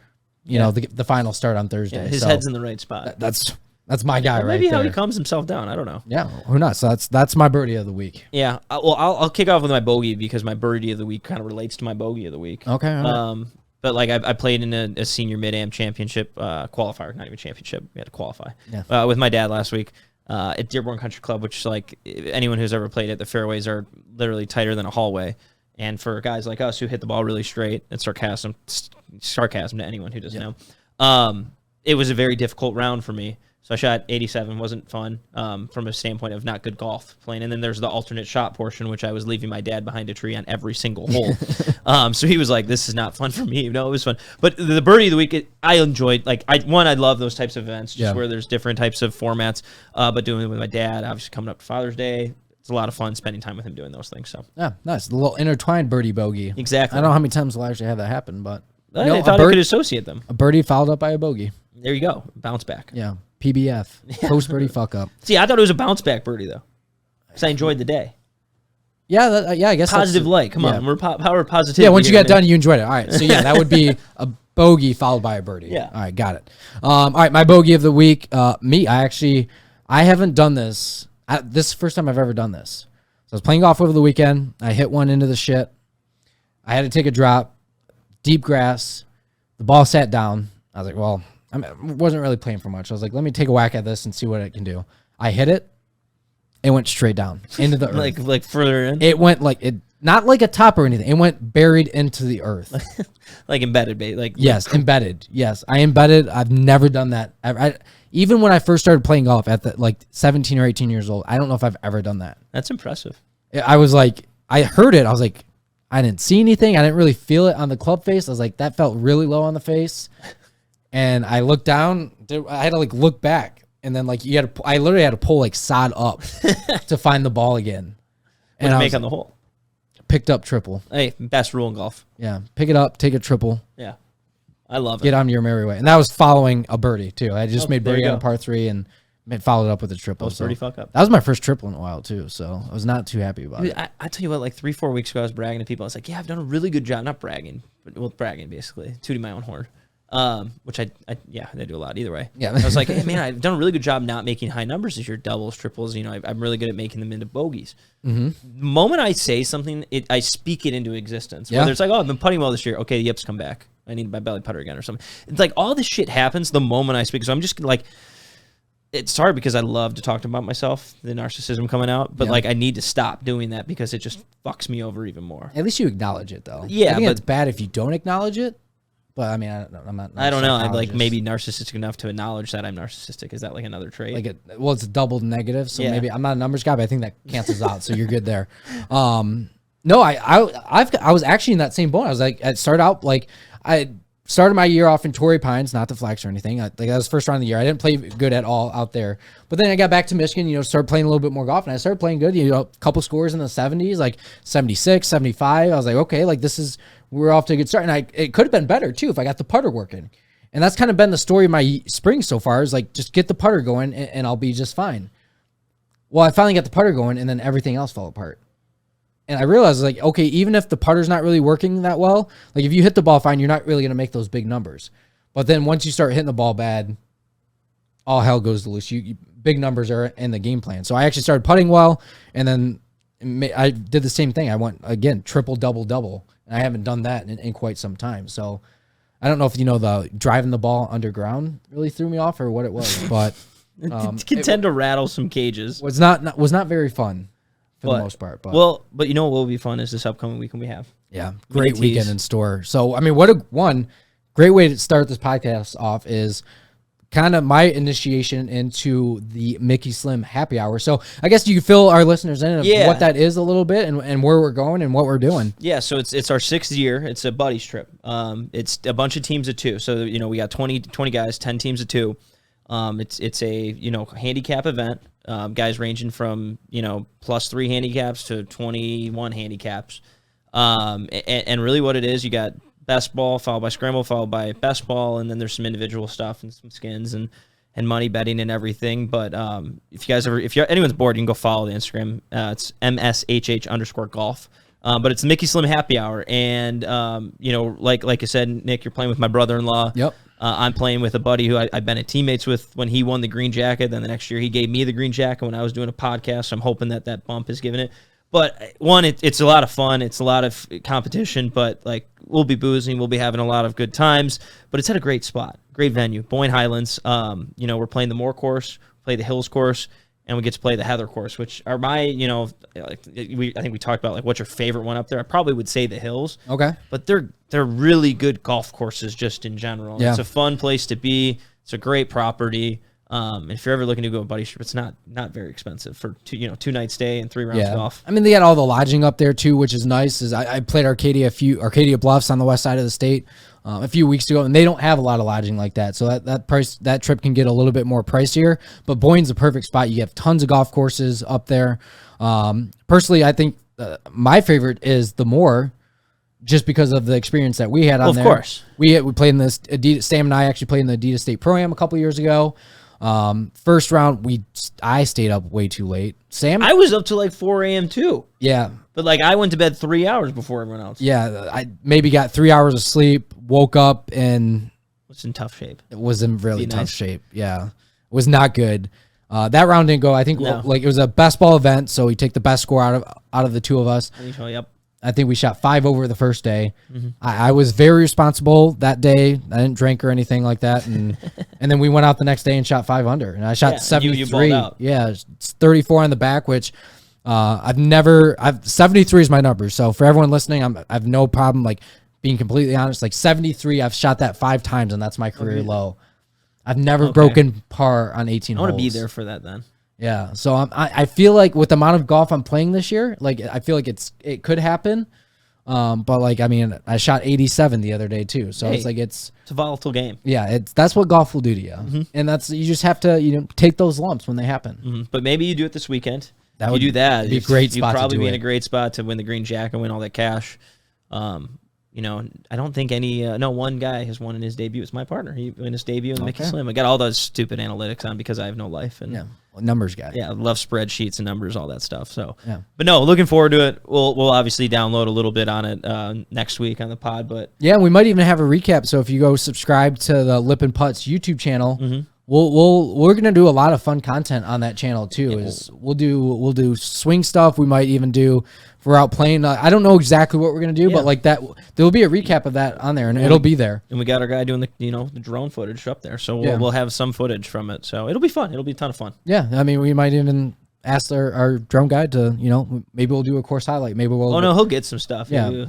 [SPEAKER 1] the final start on Thursday.
[SPEAKER 2] His head's in the right spot.
[SPEAKER 1] That's That's my guy right
[SPEAKER 2] Maybe
[SPEAKER 1] there.
[SPEAKER 2] how he calms himself down. I don't know.
[SPEAKER 1] Yeah, who knows? So that's my birdie of the week.
[SPEAKER 2] Yeah. Well, I'll kick off with my bogey because my birdie of the week kind of relates to my bogey of the week.
[SPEAKER 1] Okay. All right.
[SPEAKER 2] But like I played in a senior mid-am championship qualifier, not even championship. We had to qualify with my dad last week at Dearborn Country Club, which is like anyone who's ever played it, the fairways are literally tighter than a hallway. And for guys like us who hit the ball really straight, it's sarcasm to anyone who doesn't know. It was a very difficult round for me. So I shot 87, wasn't fun from a standpoint of not good golf playing. And then there's the alternate shot portion, which I was leaving my dad behind a tree on every single hole. So he was like, this is not fun for me. No, it was fun. But the birdie of the week, I enjoyed. Like, I love those types of events, just where there's different types of formats. But doing it with my dad, obviously coming up to Father's Day, it's a lot of fun spending time with him doing those things. So
[SPEAKER 1] yeah, nice. The little intertwined birdie bogey.
[SPEAKER 2] Exactly.
[SPEAKER 1] I don't know how many times we'll actually have that happen, but
[SPEAKER 2] I thought I could associate them.
[SPEAKER 1] A birdie followed up by a bogey.
[SPEAKER 2] There you go. Bounce back.
[SPEAKER 1] Yeah. PBF. Post birdie fuck up.
[SPEAKER 2] See, I thought it was a bounce back birdie, though, because I enjoyed the day.
[SPEAKER 1] Yeah, I guess
[SPEAKER 2] positive light. Come on, we're power of positivity.
[SPEAKER 1] Yeah, once you got done, you enjoyed it. All right, so yeah, that would be a bogey followed by a birdie.
[SPEAKER 2] Yeah.
[SPEAKER 1] All right, got it. All right, my bogey of the week. I haven't done this. This is the first time I've ever done this. So I was playing golf over the weekend. I hit one into the shit. I had to take a drop, deep grass. The ball sat down. I was like, well, I wasn't really playing for much. I was like, let me take a whack at this and see what it can do. I hit it. It went straight down into the earth.
[SPEAKER 2] like further in?
[SPEAKER 1] It went not like a top or anything. It went buried into the earth.
[SPEAKER 2] Like embedded, bait.
[SPEAKER 1] Yes, embedded. Yes, I embedded. I've never done that ever. Even when I first started playing golf at 17 or 18 years old, I don't know if I've ever done that.
[SPEAKER 2] That's impressive.
[SPEAKER 1] I was like, I heard it. I was like, I didn't see anything. I didn't really feel it on the club face. I was like, that felt really low on the face. And I looked down. I had to look back, and then I literally had to pull sod up to find the ball again.
[SPEAKER 2] And I make on the hole.
[SPEAKER 1] Picked up triple.
[SPEAKER 2] Hey, best rule in golf.
[SPEAKER 1] Yeah, pick it up, take a triple.
[SPEAKER 2] Yeah, I love it.
[SPEAKER 1] Get on your merry way, and that was following a birdie too. I just made birdie on a par 3 and followed up with a triple.
[SPEAKER 2] Birdie fuck up.
[SPEAKER 1] That was my first triple in a while too, so I was not too happy about it.
[SPEAKER 2] I tell you what, 3-4 weeks ago, I was bragging to people. I was like, yeah, I've done a really good job. Not bragging, but bragging basically, tooting my own horn. Which I do a lot either way.
[SPEAKER 1] Yeah.
[SPEAKER 2] I was like, hey man, I've done a really good job not making high numbers this year, doubles, triples. I'm really good at making them into bogeys. Mm-hmm. The moment I say something, I speak it into existence.
[SPEAKER 1] Yeah.
[SPEAKER 2] Whether it's I've been putting well this year. Okay, the yips come back. I need my belly putter again or something. It's like all this shit happens the moment I speak. So I'm just it's hard because I love to talk about myself, the narcissism coming out, but I need to stop doing that because it just fucks me over even more.
[SPEAKER 1] At least you acknowledge it though.
[SPEAKER 2] Yeah,
[SPEAKER 1] I think it's bad if you don't acknowledge it. But I mean, I'm not.
[SPEAKER 2] I don't know. I'm maybe narcissistic enough to acknowledge that I'm narcissistic. Is that another trait?
[SPEAKER 1] It's doubled negative. So maybe I'm not a numbers guy, but I think that cancels out. So you're good there. No, I was actually in that same boat. I was I started out I started my year off in Torrey Pines, not the flex or anything. That was the first round of the year. I didn't play good at all out there. But then I got back to Michigan, started playing a little bit more golf, and I started playing good. A couple scores in the 70s, 76, 75. I was like, okay, we're off to a good start. And it could have been better too if I got the putter working. And that's kind of been the story of my spring so far is just get the putter going and I'll be just fine. Well, I finally got the putter going and then everything else fell apart. And I realized okay, even if the putter's not really working that well, if you hit the ball fine, you're not really going to make those big numbers. But then once you start hitting the ball bad, all hell goes loose. Big numbers are in the game plan. So I actually started putting well, and then I did the same thing. I went, again, triple, double, double. And I haven't done that in quite some time. So I don't know if the driving the ball underground really threw me off or what it was, but
[SPEAKER 2] can tend to rattle some cages.
[SPEAKER 1] Was not very fun for the most part. But
[SPEAKER 2] what will be fun is this upcoming weekend we have.
[SPEAKER 1] Yeah, great weekend in store. So I mean, what a great way to start this podcast off is kind of my initiation into the Mickey Slim Happy Hour. So I guess you can fill our listeners in of what that is a little bit and where we're going and what we're doing. Yeah,
[SPEAKER 2] so it's our 6th year. It's a buddies trip. It's a bunch of teams of 2. So we got 20 guys, 10 teams of 2. It's a handicap event. Guys ranging from +3 handicaps to 21 handicaps. And really what it is, you got best ball followed by scramble followed by best ball, and then there's some individual stuff and some skins and money betting and everything. But if anyone's bored, you can go follow the Instagram. It's MSHH_golf. But it's the Mickey Slim Happy Hour, and like I said, Nick, you're playing with my brother-in-law.
[SPEAKER 1] Yep.
[SPEAKER 2] I'm playing with a buddy who I've been teammates with when he won the green jacket. Then the next year he gave me the green jacket when I was doing a podcast. So I'm hoping that bump is given it. But one, it's a lot of fun. It's a lot of competition, but like we'll be boozing, we'll be having a lot of good times. But it's at a great spot, great venue, Boyne Highlands. We're playing the Moore course, play the Hills course, and we get to play the Heather course, which are my, I think we talked about like what's your favorite one up there. I probably would say the Hills.
[SPEAKER 1] Okay.
[SPEAKER 2] But they're really good golf courses just in general.
[SPEAKER 1] Yeah.
[SPEAKER 2] It's a fun place to be. It's a great property. If you're ever looking to go to Buddy Trip, it's not very expensive for 2 night stay and 3 rounds of golf.
[SPEAKER 1] I mean, they got all the lodging up there too, which is nice. I played Arcadia Bluffs on the west side of the state a few weeks ago, and they don't have a lot of lodging like that. So that trip can get a little bit more pricier. But Boyne's the perfect spot. You have tons of golf courses up there. Personally, I think my favorite is the Moore, just because of the experience that we had on there.
[SPEAKER 2] Of course,
[SPEAKER 1] we played in this. Sam and I actually played in the Adidas State Pro-Am a couple years ago. First round, I stayed up way too late. Sam,
[SPEAKER 2] I was up to like 4 a.m. too.
[SPEAKER 1] Yeah,
[SPEAKER 2] but like I went to bed 3 hours before everyone else.
[SPEAKER 1] Yeah, I maybe got 3 hours of sleep, woke up, and
[SPEAKER 2] was in tough shape.
[SPEAKER 1] It was in really tough shape. Yeah, it was not good. That round didn't go. I think like it was a best ball event, so we take the best score out of the two of us.
[SPEAKER 2] Yep.
[SPEAKER 1] I think we shot 5 over the first day. Mm-hmm. I was very responsible that day. I didn't drink or anything like that, and and then we went out the next day and shot 5 under, and I shot 73. Yeah, it's 34 on the back, which I've 73 is my number. So for everyone listening, I've no problem like being completely honest. Like 73, I've shot that 5 times, and that's my career low. I've never broken par on 18 holes.
[SPEAKER 2] I want to be there for that then.
[SPEAKER 1] Yeah, so I feel like with the amount of golf I'm playing this year, like I feel like it could happen, but like I mean I shot 87 the other day too, so it's like it's
[SPEAKER 2] a volatile game.
[SPEAKER 1] Yeah, that's what golf will do to you, and you just have to take those lumps when they happen.
[SPEAKER 2] But maybe you do it this weekend.
[SPEAKER 1] That would
[SPEAKER 2] do that.
[SPEAKER 1] Be a great spot.
[SPEAKER 2] You'd probably
[SPEAKER 1] to do
[SPEAKER 2] be in a great spot to win the green jacket and win all that cash. I don't think one guy has won in his debut. It's my partner. He won his debut in Mickey Slim. I got all those stupid analytics on because I have no life. And
[SPEAKER 1] numbers guy.
[SPEAKER 2] Yeah, I love spreadsheets and numbers, all that stuff. So,
[SPEAKER 1] but
[SPEAKER 2] no, looking forward to it. We'll obviously download a little bit on it next week on the pod. But
[SPEAKER 1] yeah, we might even have a recap. So if you go subscribe to the Lippin Putts YouTube channel, we're gonna do a lot of fun content on that channel too. We'll do swing stuff. We might even do. We're out playing. I don't know exactly what we're gonna do, but like that, there'll be a recap of that on there, and it'll be there.
[SPEAKER 2] And we got our guy doing the drone footage up there, so we'll have some footage from it. So it'll be fun. It'll be a ton of fun.
[SPEAKER 1] Yeah, I mean, we might even ask our drone guy to, maybe we'll do a course highlight. Maybe we'll.
[SPEAKER 2] Oh no, he'll get some stuff.
[SPEAKER 1] Yeah.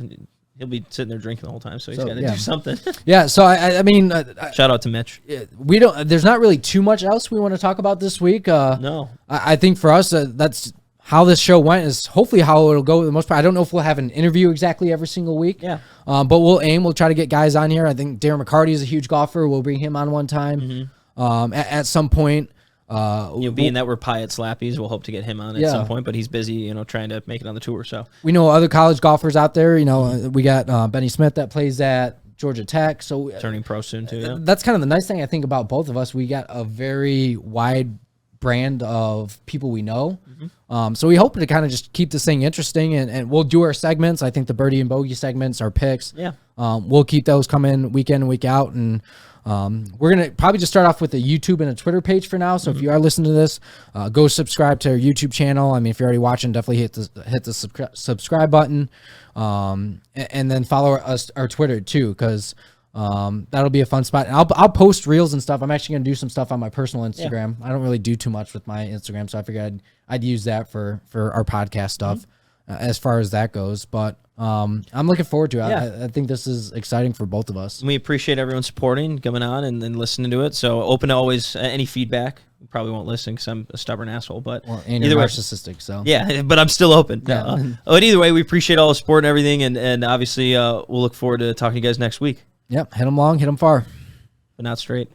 [SPEAKER 2] He'll be sitting there drinking the whole time, so he's got to do something.
[SPEAKER 1] Yeah, so I mean,
[SPEAKER 2] shout out to Mitch.
[SPEAKER 1] We don't. There's not really too much else we want to talk about this week.
[SPEAKER 2] No,
[SPEAKER 1] I think for us, that's how this show went. Is hopefully how it'll go. For the most part, I don't know if we'll have an interview exactly every single week.
[SPEAKER 2] Yeah,
[SPEAKER 1] but we'll try to get guys on here. I think Darren McCarty is a huge golfer. We'll bring him on one time at some point.
[SPEAKER 2] Being that we're Piot slappies, we'll hope to get him on at some point, but he's busy, trying to make it on the tour. So
[SPEAKER 1] we know other college golfers out there. We got Benny Smith that plays at Georgia Tech, so
[SPEAKER 2] turning pro soon too. Yeah.
[SPEAKER 1] That's kind of the nice thing I think about both of us. We got a very wide brand of people we know, so we hope to kind of just keep this thing interesting, and we'll do our segments. I think the Birdie and Bogey segments, our picks.
[SPEAKER 2] Yeah,
[SPEAKER 1] we'll keep those coming week in and week out, and. We're going to probably just start off with a YouTube and a Twitter page for now. So if you are listening to this, go subscribe to our YouTube channel. I mean, if you're already watching, definitely hit the subscribe button. And then follow our Twitter too, because that'll be a fun spot. And I'll post reels and stuff. I'm actually going to do some stuff on my personal Instagram. I don't really do too much with my Instagram, so I figured I'd use that for our podcast stuff as far as that goes. But I'm looking forward to it. I think this is exciting for both of us.
[SPEAKER 2] We appreciate everyone supporting, coming on, and listening to it. So open to always any feedback. We probably won't listen because I'm a stubborn asshole. But
[SPEAKER 1] and you're narcissistic, so
[SPEAKER 2] yeah. But I'm still open.
[SPEAKER 1] Yeah.
[SPEAKER 2] But either way, we appreciate all the support and everything, and obviously we'll look forward to talking to you guys next week.
[SPEAKER 1] Yep, hit them long, hit them far,
[SPEAKER 2] but not straight.